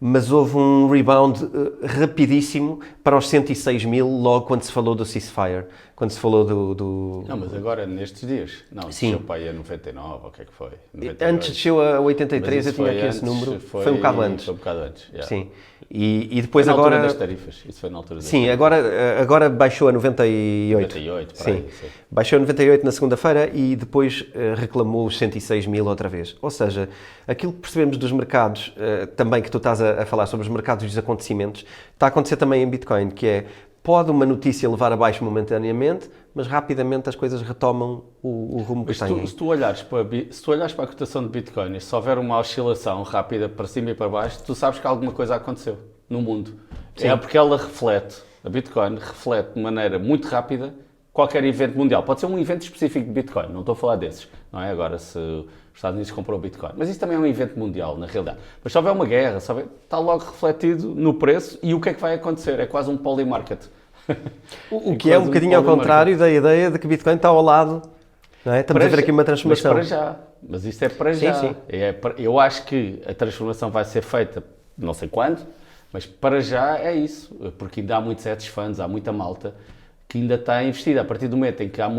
mas houve um rebound rapidíssimo para os 106 mil logo quando se falou do ceasefire, quando se falou do... Não, mas agora nestes dias. Não, Sim. desceu para aí a 99, o que é que foi? 98. Antes desceu a 83, eu Mas tinha isso aqui esse antes, número, foi um bocado antes. Foi um bocado antes, yeah. Sim, e depois Foi na agora... altura das tarifas, isso foi na altura das Sim, tarifas. agora baixou a 98. 98, para Sim, aí, sim. baixou a 98 na segunda-feira e depois reclamou os 106 mil outra vez. Ou seja, aquilo que percebemos dos mercados, também que tu estás a falar sobre os mercados dos acontecimentos, está a acontecer também em Bitcoin, que é, pode uma notícia levar abaixo momentaneamente, mas rapidamente as coisas retomam o rumo que Mas têm. se tu olhares para a cotação de Bitcoin e se houver uma oscilação rápida para cima e para baixo, tu sabes que alguma coisa aconteceu no mundo. Sim. É porque ela reflete, a Bitcoin reflete de maneira muito rápida qualquer evento mundial. Pode ser um evento específico de Bitcoin, não estou a falar desses, não é? Agora se os Estados Unidos comprou Bitcoin. Mas isso também é um evento mundial, na realidade. Mas se houver uma guerra, está logo refletido no preço e o que é que vai acontecer? É quase um polymarket. O que é um bocadinho ao contrário da ideia de que Bitcoin está ao lado, não é? Estamos a ver aqui uma transformação. Mas para já. Mas isto é para já. Sim. Eu acho que a transformação vai ser feita, não sei quando, mas para já é isso. Porque ainda há muitos hedge funds, há muita malta que ainda está investida. A partir do momento em que há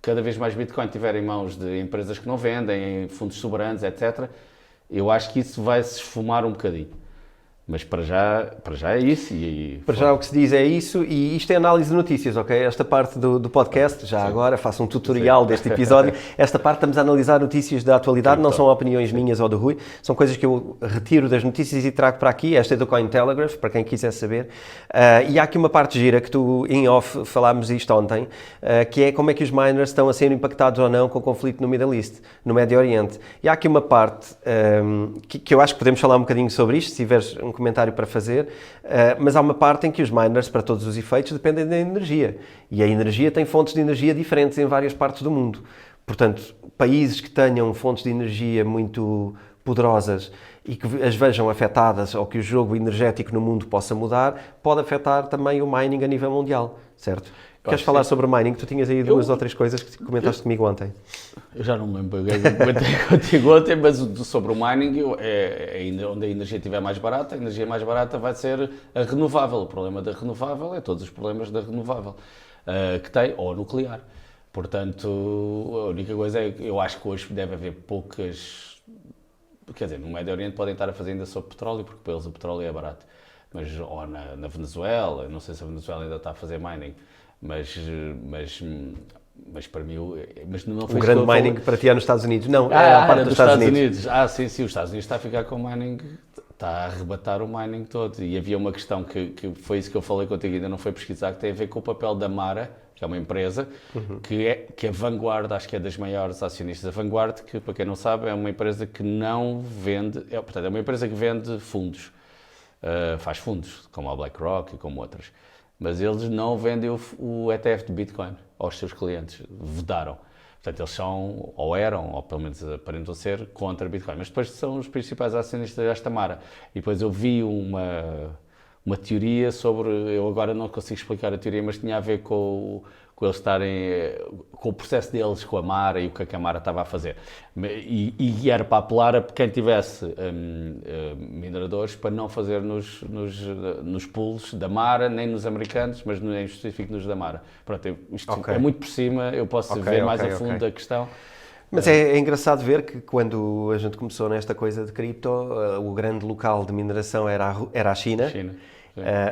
cada vez mais Bitcoin estiver em mãos de empresas que não vendem, em fundos soberanos, etc., eu acho que isso vai se esfumar um bocadinho. Mas para já é isso. Para já o que se diz é isso, e isto é análise de notícias, ok? Esta parte do podcast, já agora faço um tutorial deste episódio, esta parte estamos a analisar notícias da atualidade, não são opiniões minhas ou do Rui, são coisas que eu retiro das notícias e trago para aqui. Esta é do Cointelegraph, para quem quiser saber. E há aqui uma parte gira, que tu, em off, falámos isto ontem, que é como é que os miners estão a ser impactados ou não com o conflito no Middle East, no Médio Oriente. E há aqui uma parte que eu acho que podemos falar um bocadinho sobre isto, se tiveres um comentário para fazer, mas há uma parte em que os miners, para todos os efeitos, dependem da energia. E a energia tem fontes de energia diferentes em várias partes do mundo. Portanto, países que tenham fontes de energia muito poderosas e que as vejam afetadas ou que o jogo energético no mundo possa mudar, pode afetar também o mining a nível mundial, certo? Queres falar sobre o mining? Tu tinhas aí duas ou três coisas que comentaste comigo ontem. Eu já não me lembro o que comentei contigo ontem, mas sobre o mining, onde a energia estiver mais barata, a energia mais barata vai ser a renovável. O problema da renovável é todos os problemas da renovável que tem, ou nuclear. Portanto, a única coisa é que eu acho que hoje deve haver poucas... Quer dizer, no Médio Oriente podem estar a fazer ainda sobre petróleo, porque para eles o petróleo é barato. Mas, ou na Venezuela, não sei se a Venezuela ainda está a fazer mining, mas para mim, mas não foi o grande mining para ti é nos Estados Unidos. Não, é a parte dos Estados Unidos. Sim, os Estados Unidos está a ficar com o mining, está a arrebatar o mining todo. E havia uma questão que foi isso que eu falei contigo, ainda não foi pesquisar, que tem a ver com o papel da Mara, que é uma empresa, que a Vanguard, acho que é das maiores acionistas. A Vanguard, que para quem não sabe, é uma empresa que não vende, portanto, é uma empresa que vende fundos, faz fundos, como a BlackRock e como outras. Mas eles não vendem o ETF de Bitcoin aos seus clientes, vedaram. Portanto, eles são, ou eram, ou pelo menos aparentam ser, contra Bitcoin. Mas depois são os principais acionistas desta Mara. E depois eu vi uma teoria sobre, eu agora não consigo explicar a teoria, mas tinha a ver com eles estarem, com o processo deles com a Mara e o que a Mara estava a fazer. E era para apelar a quem tivesse mineradores para não fazer nos pools da Mara, nem nos americanos, mas em específico nos da Mara. Pronto, isto é muito por cima, eu posso ver mais a fundo a questão. Mas é engraçado ver que quando a gente começou nesta coisa de cripto, o grande local de mineração era a China.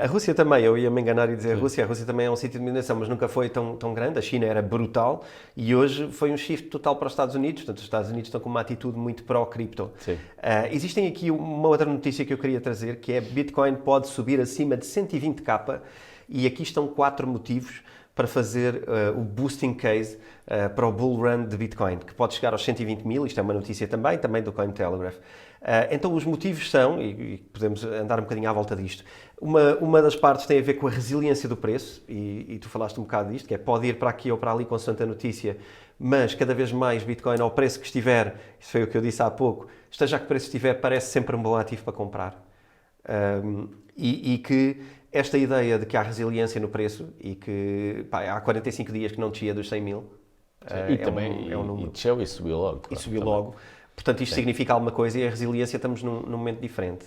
A Rússia também, eu ia me enganar e dizer a Rússia também é um sítio de mineração, mas nunca foi tão grande. A China era brutal e hoje foi um shift total para os Estados Unidos. Portanto, os Estados Unidos estão com uma atitude muito pró-cripto. Existem aqui uma outra notícia que eu queria trazer, que é Bitcoin pode subir acima de 120k, e aqui estão 4 motivos para fazer o boosting case para o bull run de Bitcoin, que pode chegar aos 120 mil. Isto é uma notícia também do Cointelegraph. Então os motivos são, e podemos andar um bocadinho à volta disto, uma das partes tem a ver com a resiliência do preço, e tu falaste um bocado disto, que é pode ir para aqui ou para ali consoante a notícia, mas cada vez mais Bitcoin ao preço que estiver, isso foi o que eu disse há pouco, esteja a que preço estiver, parece sempre um bom ativo para comprar. E que esta ideia de que há resiliência no preço e que há 45 dias que não descia dos 100 mil, é um número. E desceu e subiu logo. Claro, e subiu logo. Portanto, isto significa alguma coisa, e a resiliência estamos num momento diferente.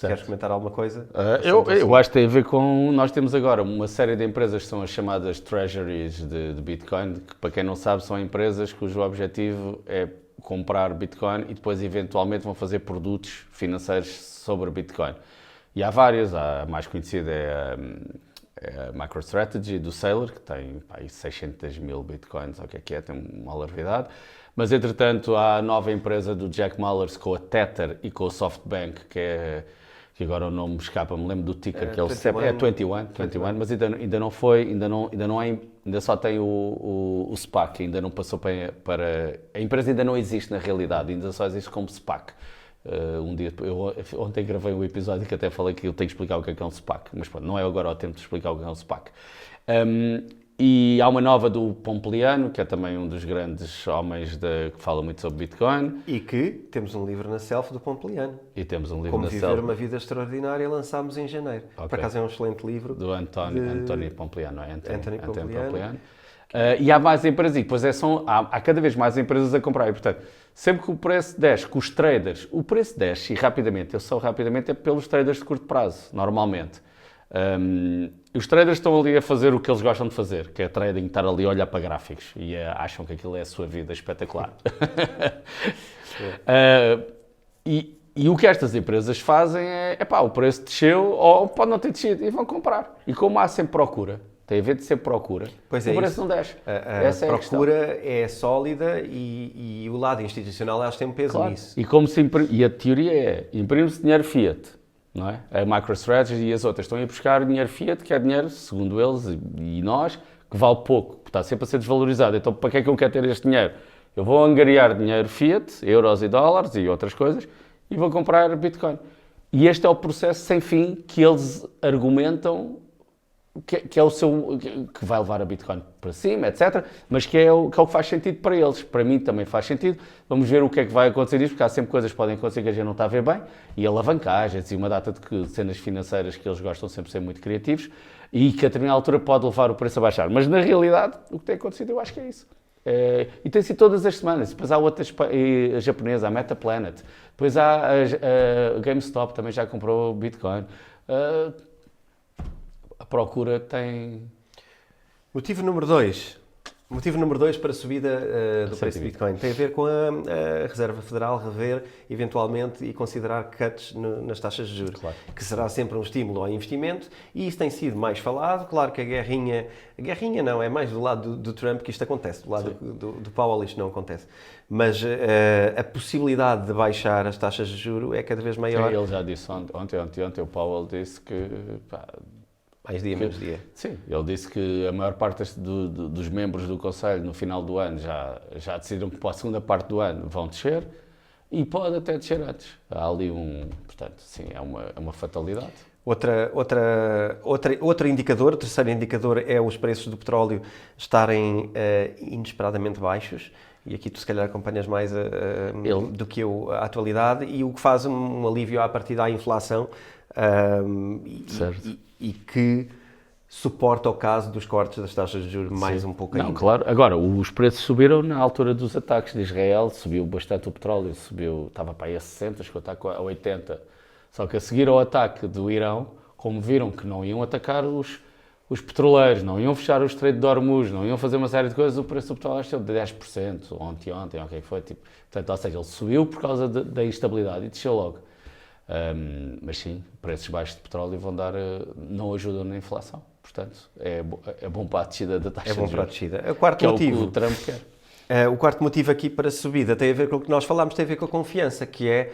Queres comentar alguma coisa? Eu acho que tem a ver com... Nós temos agora uma série de empresas que são as chamadas treasuries de Bitcoin, que, para quem não sabe, são empresas cujo objetivo é comprar Bitcoin e depois eventualmente vão fazer produtos financeiros sobre Bitcoin. E há várias, a mais conhecida é a MicroStrategy do Saylor, que tem 600 mil Bitcoins, ou o que é, tem uma alarvidade. Mas, entretanto, há a nova empresa do Jack Mallers com a Tether e com o SoftBank, que agora o nome escapa, me lembro do ticker, que é o 21, mas ainda não foi, ainda só tem o SPAC, ainda não passou para... A empresa ainda não existe na realidade, ainda só existe como SPAC. Ontem gravei um episódio que até falei que eu tenho que explicar o que é um SPAC, mas pronto, não é agora o tempo de explicar o que é um SPAC. E há uma nova do Pompiliano, que é também um dos grandes homens que fala muito sobre Bitcoin. E que temos um livro na Self do Pompiliano. E temos um livro Como na Viver Self. uma Vida Extraordinária, lançámos em janeiro. Okay. Por acaso é um excelente livro. Do António Pompiliano, não é? António Pompiliano. E há mais empresas, e depois há cada vez mais empresas a comprar. E, portanto, sempre que o preço desce, com os traders, o preço desce e rapidamente, é pelos traders de curto prazo, normalmente. Os traders estão ali a fazer o que eles gostam de fazer, que é trading, estar ali a olhar para gráficos e acham que aquilo é a sua vida espetacular. E o que estas empresas fazem o preço desceu ou pode não ter descido e vão comprar. E como há sempre procura, tem a ver de ser procura, o preço não desce. A procura é sólida e o lado institucional acho que tem um peso nisso. E a teoria é, imprime-se dinheiro fiat. Não é? A MicroStrategy e as outras estão a ir buscar dinheiro fiat, que é dinheiro, segundo eles e nós, que vale pouco, que está sempre a ser desvalorizado. Então, para que é que eu quero ter este dinheiro? Eu vou angariar dinheiro fiat, euros e dólares e outras coisas, e vou comprar Bitcoin. E este é o processo sem fim que eles argumentam que é o seu, que vai levar a Bitcoin para cima, etc. Mas que é o que faz sentido para eles. Para mim também faz sentido. Vamos ver o que é que vai acontecer disto, porque há sempre coisas que podem acontecer que a gente não está a ver bem, e alavancagens e uma data de cenas financeiras que eles gostam sempre de ser muito criativos, e que a determinada altura pode levar o preço a baixar. Mas na realidade, o que tem acontecido eu acho que é isso. E tem sido todas as semanas. Depois há outras, a japonesa, a MetaPlanet. Depois há a GameStop, também já comprou Bitcoin. A procura tem... Motivo número 2 para a subida do preço do Bitcoin tem a ver com a Reserva Federal rever, eventualmente, e considerar cuts nas taxas de juros, claro. Que será sempre um estímulo ao investimento, e isso tem sido mais falado. Claro que a guerrinha não, é mais do lado do Trump que isto acontece, do lado do Powell isto não acontece. Mas a possibilidade de baixar as taxas de juros é cada vez maior. Sim, ele já disse ontem o Powell disse que... Mais dia, menos dia. Sim, ele disse que a maior parte dos membros do Conselho no final do ano já decidiram que para a segunda parte do ano vão descer e pode até descer antes. Há ali portanto, sim, é uma fatalidade. Outro indicador, o terceiro indicador é os preços do petróleo estarem inesperadamente baixos. E aqui tu se calhar acompanhas mais do que eu a atualidade, e o que faz um alívio à partida à inflação e que suporta o caso dos cortes das taxas de juros mais um pouco ainda. Não, claro. Agora, os preços subiram na altura dos ataques de Israel, subiu bastante o petróleo, estava para aí a 60, chegou a 80. Só que a seguir ao ataque do Irão, como viram que não iam atacar os petroleiros, não iam fechar o Estreito de Hormuz, não iam fazer uma série de coisas, o preço do petróleo esteve de 10%, ontem, ok, foi tipo... Portanto, ou seja, ele subiu por causa da instabilidade e desceu logo. Mas sim, preços baixos de petróleo não ajudam na inflação. Portanto, é bom para a descida da taxa de juros. É bom para a descida. O quarto motivo, é o que o Trump quer. O quarto motivo aqui para a subida tem a ver com o que nós falámos, tem a ver com a confiança, que é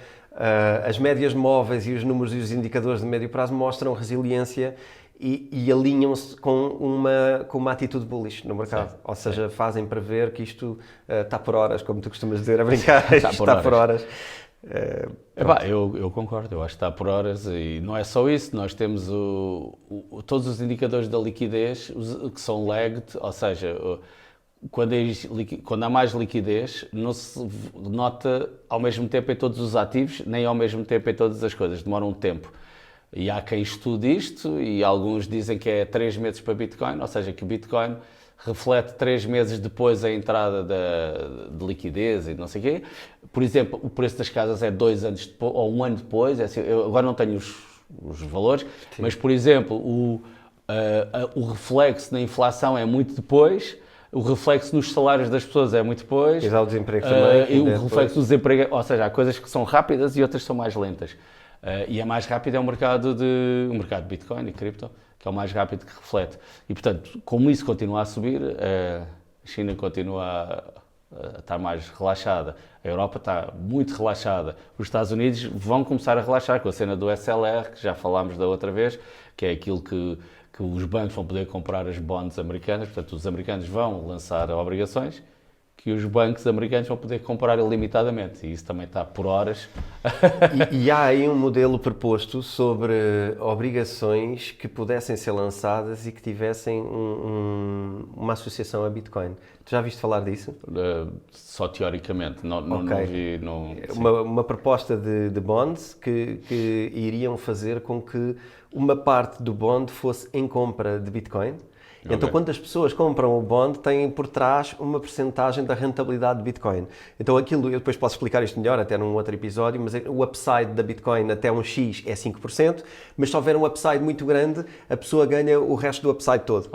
as médias móveis e os números e os indicadores de médio prazo mostram resiliência e alinham-se com uma atitude bullish no mercado. Ou seja, fazem prever que isto está por horas, como tu costumas dizer, a brincar, está por horas. Eu concordo, eu acho que está por horas, e não é só isso, nós temos todos os indicadores da liquidez que são lagged, ou seja, quando há mais liquidez não se nota ao mesmo tempo em todos os ativos, nem ao mesmo tempo em todas as coisas, demora um tempo. E há quem estude isto, e alguns dizem que é 3 meses para Bitcoin, ou seja, que Bitcoin reflete 3 meses depois a entrada de liquidez e não sei o quê. Por exemplo, o preço das casas é 2 anos depois, ou 1 ano depois, assim, eu agora não tenho os valores, mas, por exemplo, o reflexo na inflação é muito depois, o reflexo nos salários das pessoas é muito depois. E dá o desemprego também. E o reflexo do desemprego, ou seja, há coisas que são rápidas e outras são mais lentas. E a mais rápida é o mercado de Bitcoin e cripto, que é o mais rápido que reflete. E, portanto, como isso continua a subir, a China continua a estar mais relaxada, a Europa está muito relaxada, os Estados Unidos vão começar a relaxar com a cena do SLR, que já falámos da outra vez, que é aquilo que os bancos vão poder comprar as bonds americanas, portanto os americanos vão lançar obrigações que os bancos americanos vão poder comprar ilimitadamente, e isso também está por horas. E há aí um modelo proposto sobre obrigações que pudessem ser lançadas e que tivessem uma associação a Bitcoin. Tu já viste falar disso? Só teoricamente, não vi... Uma proposta de bonds que iriam fazer com que uma parte do bond fosse em compra de Bitcoin. Então, quando as pessoas compram o bond, têm por trás uma percentagem da rentabilidade de Bitcoin. Então, aquilo, eu depois posso explicar isto melhor até num outro episódio, mas o upside da Bitcoin até um X é 5%, mas se houver um upside muito grande, a pessoa ganha o resto do upside todo.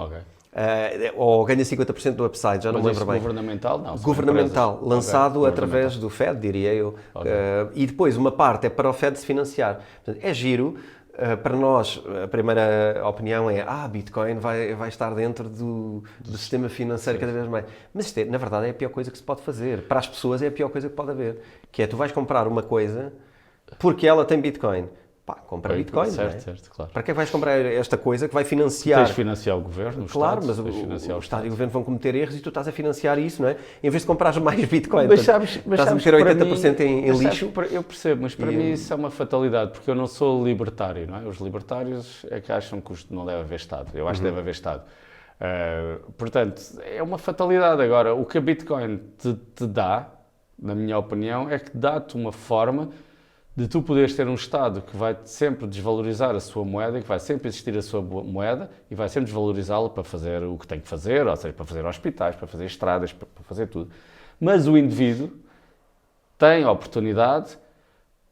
Ou ganha 50% do upside, já não me lembro bem. Governamental? Não. Governamental, lançado através do Fed, diria eu. E depois, uma parte é para o Fed se financiar. Portanto, é giro. Para nós, a primeira opinião é Bitcoin vai estar dentro do sistema financeiro cada vez mais. Mas isto na verdade, é a pior coisa que se pode fazer. Para as pessoas é a pior coisa que pode haver. Que é, tu vais comprar uma coisa porque ela tem Bitcoin. Compra Bitcoin, certo, não é? certo, claro. Para que é que vais comprar esta coisa que vai financiar? Tens de financiar o governo, claro, Estado, mas o Estado e o governo vão cometer erros e tu estás a financiar isso, não é? Em vez de comprares mais Bitcoin, mas estás a meter 80% em lixo. Eu percebo, mas para mim isso é uma fatalidade, porque eu não sou libertário, não é? Os libertários é que acham que não deve haver Estado. Eu acho que deve haver Estado. Portanto, é uma fatalidade. Agora, o que a Bitcoin te dá, na minha opinião, é que dá-te uma forma de tu poderes ter um Estado que vai sempre desvalorizar a sua moeda, que vai sempre existir a sua moeda e vai sempre desvalorizá-la para fazer o que tem que fazer, ou seja, para fazer hospitais, para fazer estradas, para fazer tudo. Mas o indivíduo tem a oportunidade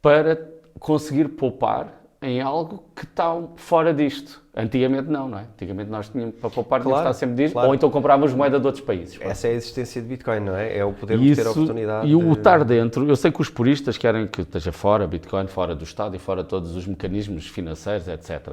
para conseguir poupar em algo que está fora disto. Antigamente não é? Antigamente nós tínhamos, para poupar, tínhamos de estar sempre disto, ou então comprávamos moeda de outros países. Essa é a existência de Bitcoin, não é? É o podermos ter a oportunidade. E o estar dentro, eu sei que os puristas querem que esteja fora Bitcoin, fora do Estado e fora de todos os mecanismos financeiros, etc.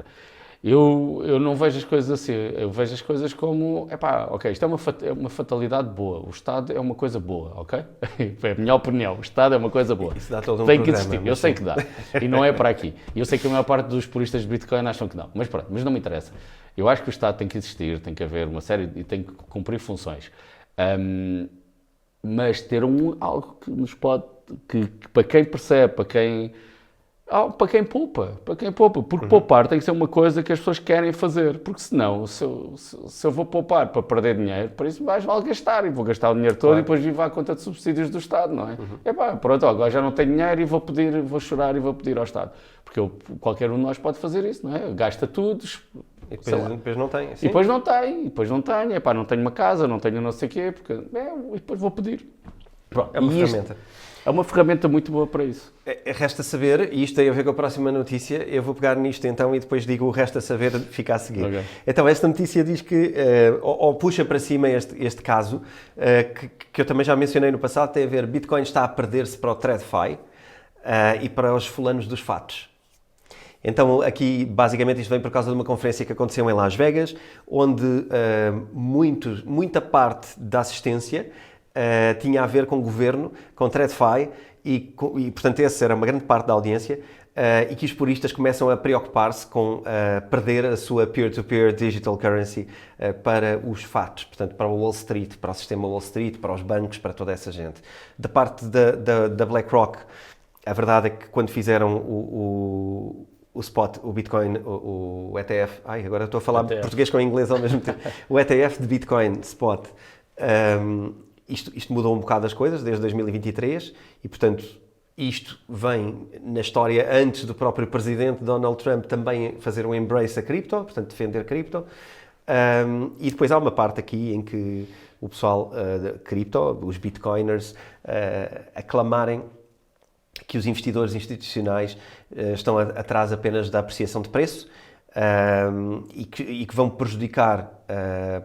Eu não vejo as coisas assim, eu vejo as coisas como, ok, isto é uma fatalidade boa, o Estado é uma coisa boa, ok? É a minha opinião, o Estado é uma coisa boa. Isso dá todo um tem que programa, existir, eu sei que dá, e não é para aqui. Eu sei que a maior parte dos puristas de Bitcoin acham que não, mas pronto, mas não me interessa. Eu acho que o Estado tem que existir, tem que haver uma série, e tem que cumprir funções. Mas ter algo que nos pode, que para quem percebe, para quem poupa, porque poupar tem que ser uma coisa que as pessoas querem fazer, porque senão, se eu vou poupar para perder dinheiro, para isso mais vale gastar, e vou gastar o dinheiro todo e depois vivo à conta de subsídios do Estado, não é? Pronto, agora já não tenho dinheiro e vou chorar e vou pedir ao Estado, porque qualquer um de nós pode fazer isso, não é? Gasta tudo, e depois não tem. Sim. E depois não tenho, não tenho uma casa, não tenho não sei o quê, porque, e depois vou pedir. Pronto, é uma ferramenta. É uma ferramenta muito boa para isso. Resta saber, e isto tem a ver com a próxima notícia, eu vou pegar nisto então e depois digo o resta saber, fica a seguir. Okay. Então, esta notícia diz que, ou puxa para cima este caso, que eu também já mencionei no passado, tem a ver, Bitcoin está a perder-se para o TradFi e para os fulanos dos fatos. Então, aqui, basicamente, isto vem por causa de uma conferência que aconteceu em Las Vegas, onde muita parte da assistência tinha a ver com o governo, com o TradFi, e portanto, essa era uma grande parte da audiência, e que os puristas começam a preocupar-se com perder a sua peer-to-peer digital currency para os fatos, portanto, para o Wall Street, para o sistema Wall Street, para os bancos, para toda essa gente. Da parte da BlackRock, a verdade é que quando fizeram o spot, o Bitcoin, o ETF, agora estou a falar português com inglês ao mesmo tempo, o ETF de Bitcoin spot, isto mudou um bocado as coisas desde 2023 e, portanto, isto vem na história antes do próprio presidente Donald Trump também fazer um embrace a cripto, portanto, defender cripto. E depois há uma parte aqui em que o pessoal de cripto, os bitcoiners, aclamarem que os investidores institucionais estão atrás apenas da apreciação de preço e que vão prejudicar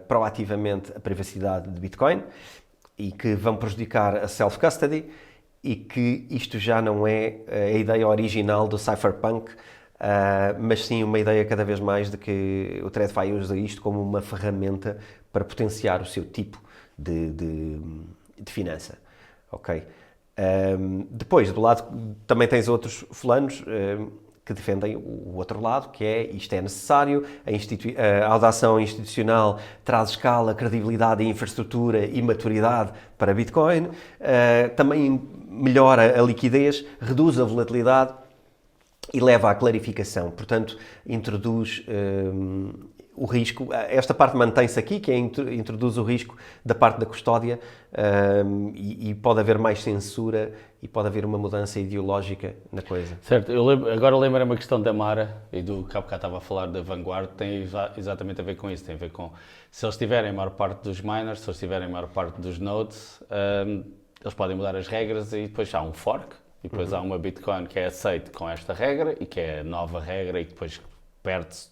proativamente a privacidade de Bitcoin e que vão prejudicar a self-custody e que isto já não é a ideia original do cypherpunk, mas sim uma ideia cada vez mais de que o TradFi usa isto como uma ferramenta para potenciar o seu tipo de finança. Ok? Depois, do lado, também tens outros fulanos que defendem o outro lado, que é isto é necessário, a audação institucional traz escala, credibilidade, infraestrutura e maturidade para Bitcoin, também melhora a liquidez, reduz a volatilidade e leva à clarificação. Portanto, introduz o risco. Esta parte mantém-se aqui, que é introduz o risco da parte da custódia e pode haver mais censura e pode haver uma mudança ideológica na coisa. Certo, agora lembro-me a questão da Mara e do que há bocado estava a falar da Vanguard, tem exatamente a ver com isso, tem a ver com se eles tiverem a maior parte dos miners, se eles tiverem a maior parte dos nodes, eles podem mudar as regras e depois há um fork, e depois há uma Bitcoin que é aceite com esta regra e que é a nova regra e que depois perde-se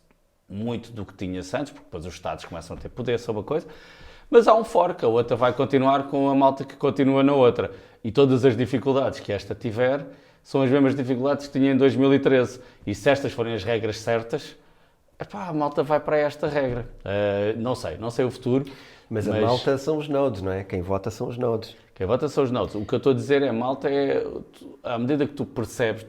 muito do que tinha antes, porque depois os Estados começam a ter poder sobre a coisa, mas há um fork, a outra vai continuar com a malta que continua na outra. E todas as dificuldades que esta tiver são as mesmas dificuldades que tinha em 2013. E se estas forem as regras certas, epá, a malta vai para esta regra. Não sei o futuro. Mas a malta são os nodes, não é? Quem vota são os nodes. Quem vota são os nodes. O que eu estou a dizer é, malta, à medida que tu percebes,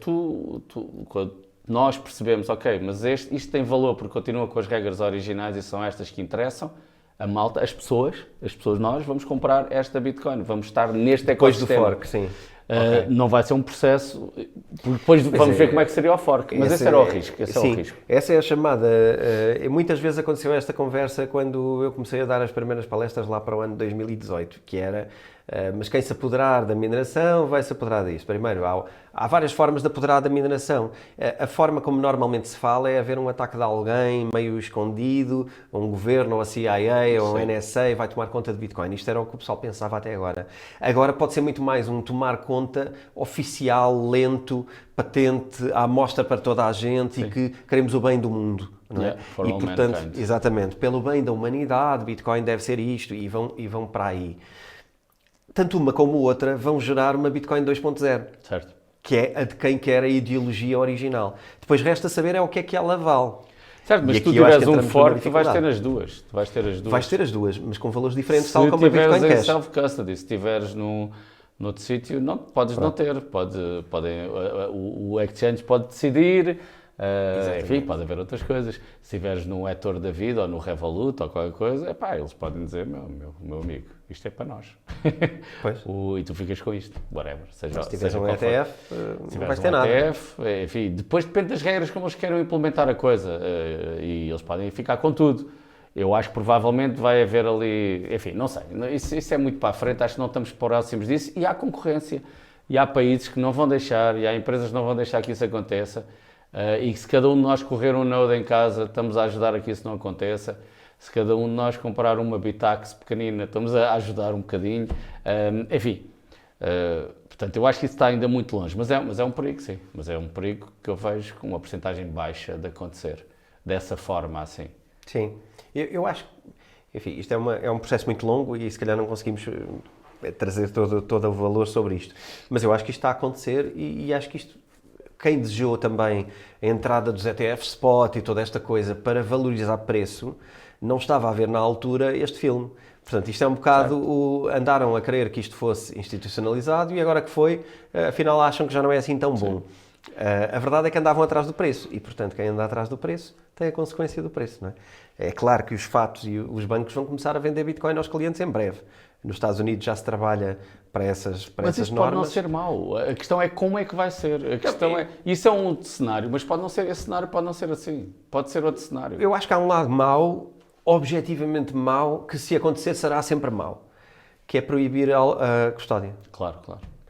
nós percebemos, ok, mas isto tem valor porque continua com as regras originais e são estas que interessam, a malta, as pessoas nós, vamos comprar esta Bitcoin, vamos estar neste ecossistema. Depois do fork, sim. Okay. Não vai ser um processo, depois vamos ver como é que seria o fork, mas esse era o risco. Essa é a chamada, muitas vezes aconteceu esta conversa quando eu comecei a dar as primeiras palestras lá para o ano de 2018, que era, mas quem se apoderar da mineração vai se apoderar disso. Primeiro, há várias formas de apoderar da mineração. A forma como normalmente se fala é haver um ataque de alguém meio escondido, um governo, ou a CIA, ou a NSA, vai tomar conta de Bitcoin. Isto era o que o pessoal pensava até agora. Agora pode ser muito mais um tomar conta oficial, lento, patente, à mostra para toda a gente e que queremos o bem do mundo. Não é? E portanto, mankind. Exatamente, pelo bem da humanidade, Bitcoin deve ser isto e vão para aí. Tanto uma como outra vão gerar uma Bitcoin 2.0. Certo. Que é a de quem quer a ideologia original. Depois resta saber o que é que ela vale. Certo, mas se tu tiveres um fork, tu vais ter as duas. Vais ter as duas, mas com valores diferentes, tal como a Bitcoin Cash. Se tiveres em self-custody, se estiveres noutro sítio, não, podes não ter. O exchange pode decidir, enfim, pode haver outras coisas. Se estiveres no Etor da vida ou no Revolut ou qualquer coisa, eles podem dizer, meu amigo, isto é para nós. Pois. E tu ficas com isto, whatever. Se tiveres um ETF, não vais ter nada. ETF, enfim, depois depende das regras como eles queiram implementar a coisa e eles podem ficar com tudo. Eu acho que provavelmente vai haver ali, enfim, não sei, isso é muito para a frente, acho que não estamos próximos disso e há concorrência. E há países que não vão deixar, e há empresas que não vão deixar que isso aconteça. E se cada um de nós correr um node em casa, estamos a ajudar a que isso não aconteça. Se cada um de nós comprar uma Bitax pequenina, estamos a ajudar um bocadinho. Enfim, portanto, eu acho que isso está ainda muito longe. Mas é um perigo, sim. Mas é um perigo que eu vejo com uma porcentagem baixa de acontecer. Dessa forma, assim. Sim. Eu acho que, enfim, isto é um processo muito longo e se calhar não conseguimos trazer todo o valor sobre isto. Mas eu acho que isto está a acontecer e acho que isto... Quem desejou também a entrada dos ETFs spot e toda esta coisa para valorizar preço, não estava a ver na altura este filme. Portanto, isto é um bocado andaram a querer que isto fosse institucionalizado e agora que foi, afinal acham que já não é assim tão bom. A verdade é que andavam atrás do preço e, portanto, quem anda atrás do preço tem a consequência do preço. Não é? É claro que os fatos e os bancos vão começar a vender Bitcoin aos clientes em breve. Nos Estados Unidos já se trabalha para essas normas. Mas isso pode não ser mau. A questão é como é que vai ser. A questão isso é um cenário, mas pode não ser, esse cenário pode não ser assim. Pode ser outro cenário. Eu acho que há um lado mau, objetivamente mau, que se acontecer será sempre mau, que é proibir a custódia. Claro.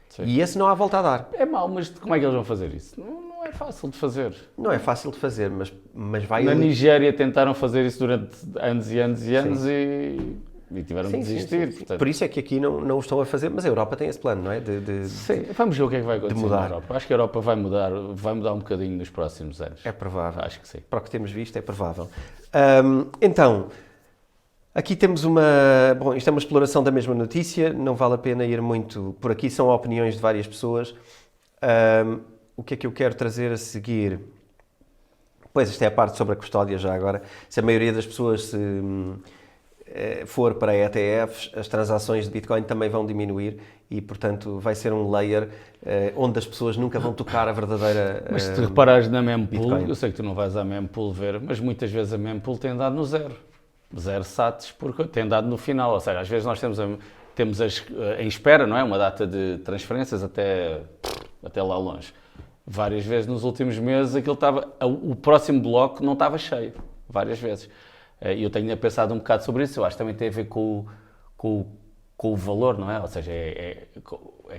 Sim. E esse não há volta a dar. É mau, mas como é que eles vão fazer isso? Não é fácil de fazer. Não é fácil de fazer, mas vai... Na Nigéria tentaram fazer isso durante anos e anos e anos e tiveram de Sim, desistir. sim. Portanto, Por isso é que aqui não o estão a fazer, mas a Europa tem esse plano, não é? sim, vamos ver o que é que vai acontecer mudar. na Europa. Acho que a Europa vai mudar um bocadinho nos próximos anos. É provável. Acho que sim. Para o que temos visto, é provável. Então, aqui temos uma... Bom, isto é uma exploração da mesma notícia, não vale a pena ir muito por aqui, são opiniões de várias pessoas. O que é que eu quero trazer a seguir? Pois, esta é a parte sobre a custódia já agora. Se a maioria das pessoas for para ETFs, as transações de Bitcoin também vão diminuir e, portanto, vai ser um layer onde as pessoas nunca vão tocar a verdadeira Mas se tu reparares na mempool, Bitcoin. eu sei que tu não vais à mempool ver, mas muitas vezes a mempool tem dado no zero sats, porque tem dado no final, ou seja, às vezes nós temos em espera, não é? Uma data de transferências até lá longe. Várias vezes nos últimos meses o próximo bloco não estava cheio, várias vezes. E eu tenho pensado um bocado sobre isso, eu acho que também tem a ver com o valor, não é? Ou seja, é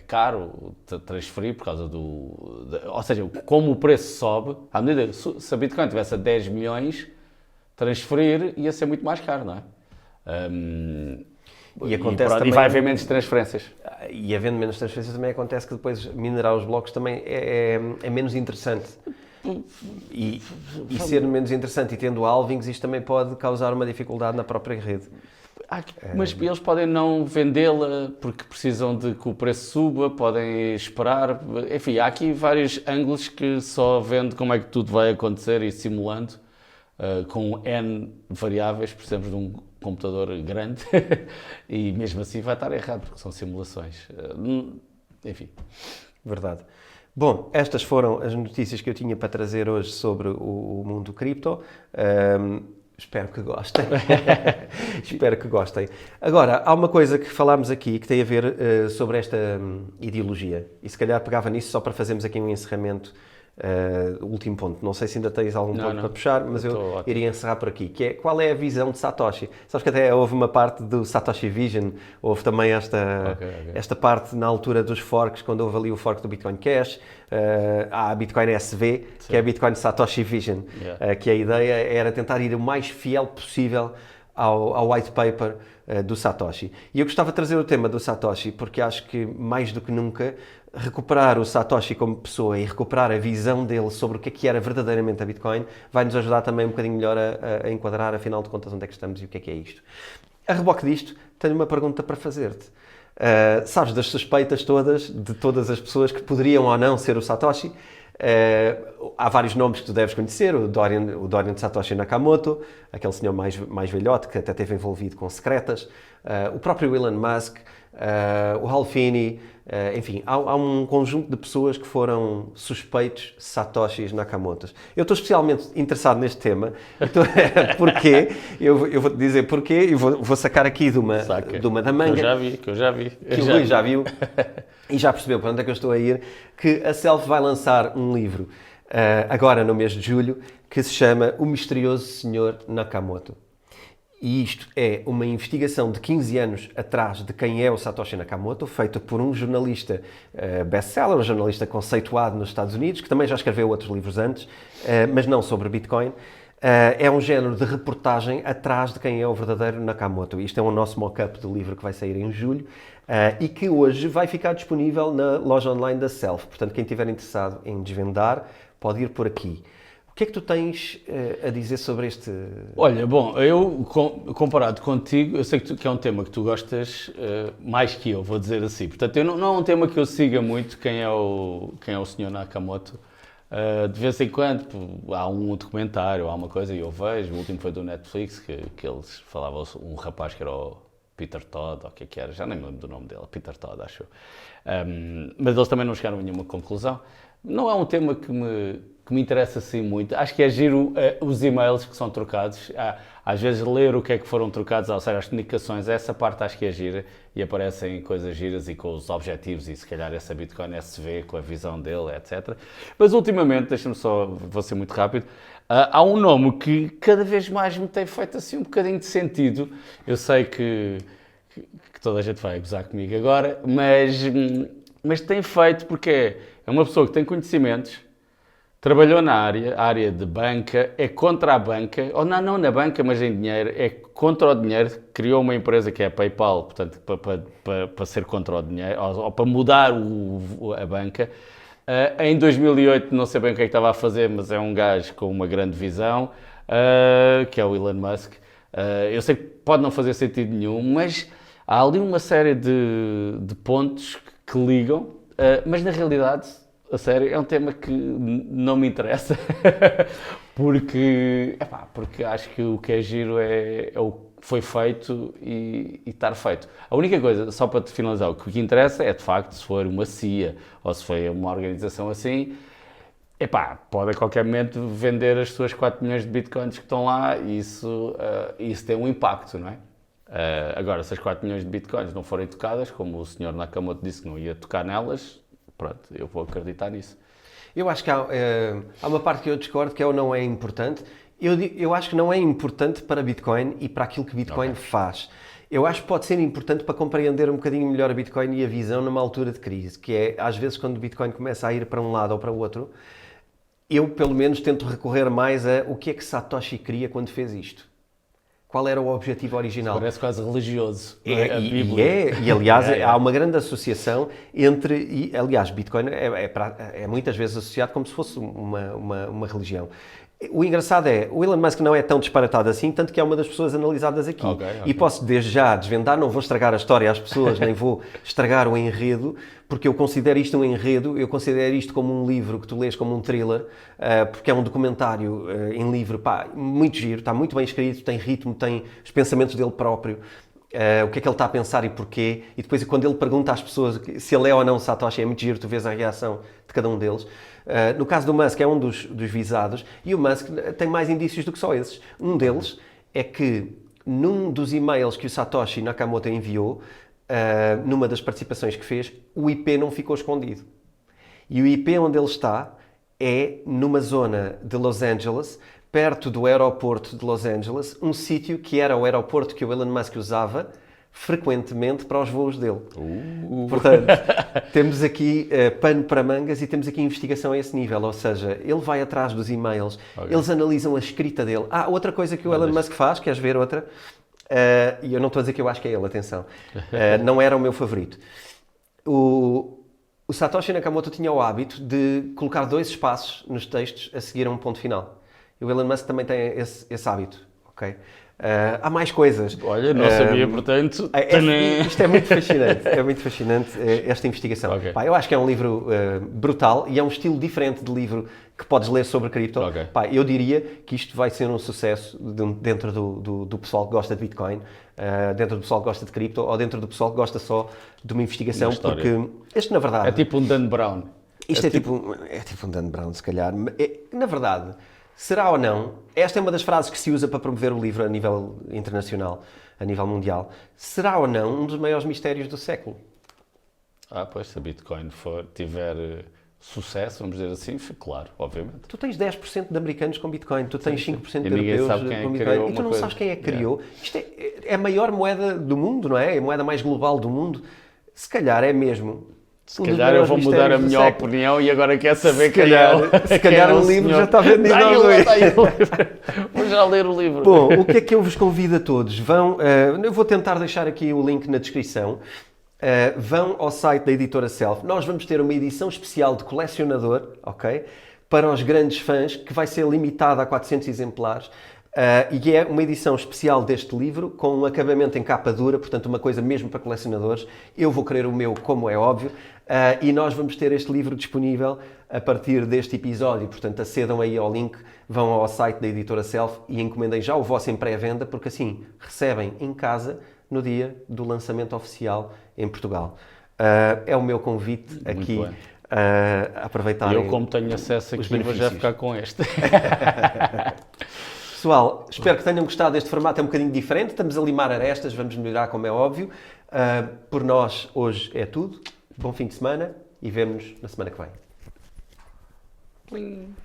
caro transferir por causa ou seja, como o preço sobe, à medida se a Bitcoin tivesse a 10 milhões, transferir ia ser muito mais caro, não é? E acontece e também... vai haver menos transferências. E havendo menos transferências também acontece que depois minerar os blocos também é menos interessante. E ser menos interessante e tendo halvings, isto também pode causar uma dificuldade na própria rede. Mas eles podem não vendê-la porque precisam de que o preço suba, podem esperar. Enfim, há aqui vários ângulos que só vendo como é que tudo vai acontecer e simulando, com N variáveis, precisamos de um computador grande e mesmo assim vai estar errado porque são simulações. Enfim. Verdade. Bom, estas foram as notícias que eu tinha para trazer hoje sobre o mundo cripto. Espero que gostem. Espero que gostem. Agora, há uma coisa que falámos aqui que tem a ver sobre esta ideologia. E se calhar pegava nisso só para fazermos aqui um encerramento. Último ponto. Não sei se ainda tens algum ponto para puxar, mas eu iria encerrar por aqui. Que é, qual é a visão de Satoshi? Sabes que até houve uma parte do Satoshi Vision, houve também esta parte na altura dos forks, quando houve ali o fork do Bitcoin Cash, há a Bitcoin SV, que é a Bitcoin Satoshi Vision, que a ideia era tentar ir o mais fiel possível ao white paper do Satoshi. E eu gostava de trazer o tema do Satoshi porque acho que, mais do que nunca, recuperar o Satoshi como pessoa e recuperar a visão dele sobre o que era verdadeiramente a Bitcoin vai nos ajudar também um bocadinho melhor a enquadrar, afinal de contas, onde é que estamos e o que é isto. A reboque disto, tenho uma pergunta para fazer-te. Sabes das suspeitas todas, de todas as pessoas que poderiam ou não ser o Satoshi? Há vários nomes que tu deves conhecer, o Dorian de Satoshi Nakamoto, aquele senhor mais velhote que até esteve envolvido com secretas, o próprio Elon Musk, o Hal Finney, enfim, há um conjunto de pessoas que foram suspeitos Satoshis Nakamotos. Eu estou especialmente interessado neste tema, porquê? Eu vou-te dizer porquê e vou sacar aqui de uma da manga. Que eu já vi. Que o Rui já viu e já percebeu para onde é que eu estou a ir, que a Self vai lançar um livro agora no mês de julho que se chama O Misterioso Senhor Nakamoto. E isto é uma investigação de 15 anos atrás de quem é o Satoshi Nakamoto, feita por um jornalista best-seller, um jornalista conceituado nos Estados Unidos, que também já escreveu outros livros antes, mas não sobre Bitcoin. É um género de reportagem atrás de quem é o verdadeiro Nakamoto. Isto é o nosso mock-up do livro que vai sair em julho e que hoje vai ficar disponível na loja online da Self. Portanto, quem estiver interessado em desvendar, pode ir por aqui. O que é que tu tens a dizer sobre este... Olha, bom, eu, comparado contigo, eu sei que é um tema que tu gostas mais que eu, vou dizer assim. Portanto, não é um tema que eu siga muito, quem é o Sr. Nakamoto. De vez em quando há um documentário, há uma coisa e eu vejo. O último foi do Netflix, que eles falavam, um rapaz que era o Peter Todd, ou o que era, já nem me lembro do nome dele, Peter Todd, acho eu. Mas eles também não chegaram a nenhuma conclusão. Não é um tema que me interessa assim muito. Acho que é giro os e-mails que são trocados. Às vezes ler o que é que foram trocados, ou seja, as comunicações, essa parte acho que é gira e aparecem coisas giras e com os objetivos e se calhar essa Bitcoin SV com a visão dele, etc. Mas ultimamente, deixa-me só, vou ser muito rápido, há um nome que cada vez mais me tem feito assim um bocadinho de sentido. Eu sei que toda a gente vai gozar comigo agora, mas tem feito porque é uma pessoa que tem conhecimentos, Trabalhou na área de banca, é contra a banca, ou não na banca, mas em dinheiro, é contra o dinheiro, criou uma empresa que é a PayPal, portanto, para ser contra o dinheiro, ou para mudar a banca. Em 2008, não sei bem o que é que estava a fazer, mas é um gajo com uma grande visão, que é o Elon Musk. Eu sei que pode não fazer sentido nenhum, mas há ali uma série de pontos que ligam, mas na realidade, a sério, é um tema que não me interessa, porque acho que o que é giro é o que foi feito e estar feito. A única coisa, só para te finalizar, o que interessa é de facto se for uma CIA ou se for uma organização assim, pode a qualquer momento vender as suas 4 milhões de bitcoins que estão lá e isso tem um impacto, não é? Agora, se as 4 milhões de bitcoins não forem tocadas, como o senhor Nakamoto disse que não ia tocar nelas, pronto, eu vou acreditar nisso. Eu acho que há uma parte que eu discordo, que é o não é importante. Eu acho que não é importante para Bitcoin e para aquilo que Bitcoin faz. Eu acho que pode ser importante para compreender um bocadinho melhor a Bitcoin e a visão numa altura de crise, que é, às vezes, quando o Bitcoin começa a ir para um lado ou para o outro, eu, pelo menos, tento recorrer mais a o que é que Satoshi queria quando fez isto. Qual era o objetivo original? Parece quase religioso. A Bíblia. E aliás, há uma grande associação entre... aliás, Bitcoin é muitas vezes associado como se fosse uma religião. O engraçado é, o Elon Musk não é tão disparatado assim, tanto que é uma das pessoas analisadas aqui. Okay. E posso desde já desvendar, não vou estragar a história às pessoas, nem vou estragar o enredo, porque eu considero isto um enredo, eu considero isto como um livro que tu lês como um thriller, porque é um documentário em livro, muito giro, está muito bem escrito, tem ritmo, tem os pensamentos dele próprio. O que é que ele está a pensar e porquê, e depois quando ele pergunta às pessoas se ele é ou não Satoshi, é muito giro, tu vês a reação de cada um deles. No caso do Musk, é um dos visados, e o Musk tem mais indícios do que só esses. Um deles é que num dos e-mails que o Satoshi Nakamoto enviou, numa das participações que fez, o IP não ficou escondido. E o IP onde ele está é numa zona de Los Angeles, perto do aeroporto de Los Angeles, um sítio que era o aeroporto que o Elon Musk usava frequentemente para os voos dele. Portanto, temos aqui pano para mangas e temos aqui investigação a esse nível, ou seja, ele vai atrás dos e-mails, eles analisam a escrita dele. Outra coisa que o Elon Musk faz, queres ver outra? E eu não estou a dizer que eu acho que é ele, atenção. Não era o meu favorito. O Satoshi Nakamoto tinha o hábito de colocar 2 espaços nos textos a seguir a um ponto final. E o Elon Musk também tem esse hábito, ok? Há mais coisas. Olha, não sabia, portanto... Isto é muito fascinante, esta investigação. Okay. Eu acho que é um livro brutal e é um estilo diferente de livro que podes ler sobre cripto. Okay. Eu diria que isto vai ser um sucesso dentro do pessoal que gosta de Bitcoin, dentro do pessoal que gosta de cripto ou dentro do pessoal que gosta só de uma investigação, porque este, na verdade... É tipo um Dan Brown. Isto é tipo um Dan Brown, se calhar. Na verdade... Será ou não? Esta é uma das frases que se usa para promover o livro a nível internacional, a nível mundial. Será ou não um dos maiores mistérios do século? Pois, se a Bitcoin tiver sucesso, vamos dizer assim, claro, obviamente. Tu tens 10% de americanos com Bitcoin, tu tens 5% de europeus com Bitcoin, e tu não sabes quem é que criou. Isto é a maior moeda do mundo, não é? É a moeda mais global do mundo. Se calhar é mesmo... Se calhar eu vou mudar a minha opinião e agora quer saber quem é. Se calhar o livro já está vendido ao Vou já ler o livro. Bom, o que é que eu vos convido a todos? Eu vou tentar deixar aqui o link na descrição. Vão ao site da editora Self. Nós vamos ter uma edição especial de colecionador, ok? Para os grandes fãs, que vai ser limitada a 400 exemplares. E é uma edição especial deste livro, com um acabamento em capa dura, portanto uma coisa mesmo para colecionadores. Eu vou querer o meu, como é óbvio, e nós vamos ter este livro disponível a partir deste episódio. Portanto, acedam aí ao link, vão ao site da editora Self e encomendem já o vosso em pré-venda, porque assim recebem em casa no dia do lançamento oficial em Portugal. É o meu convite aqui. Aproveitar. Eu, como tenho acesso aqui, vou já ficar com este. Pessoal, espero que tenham gostado deste formato, é um bocadinho diferente, estamos a limar arestas, vamos melhorar como é óbvio. Por nós, hoje é tudo. Bom fim de semana e vemo-nos na semana que vem. Plim.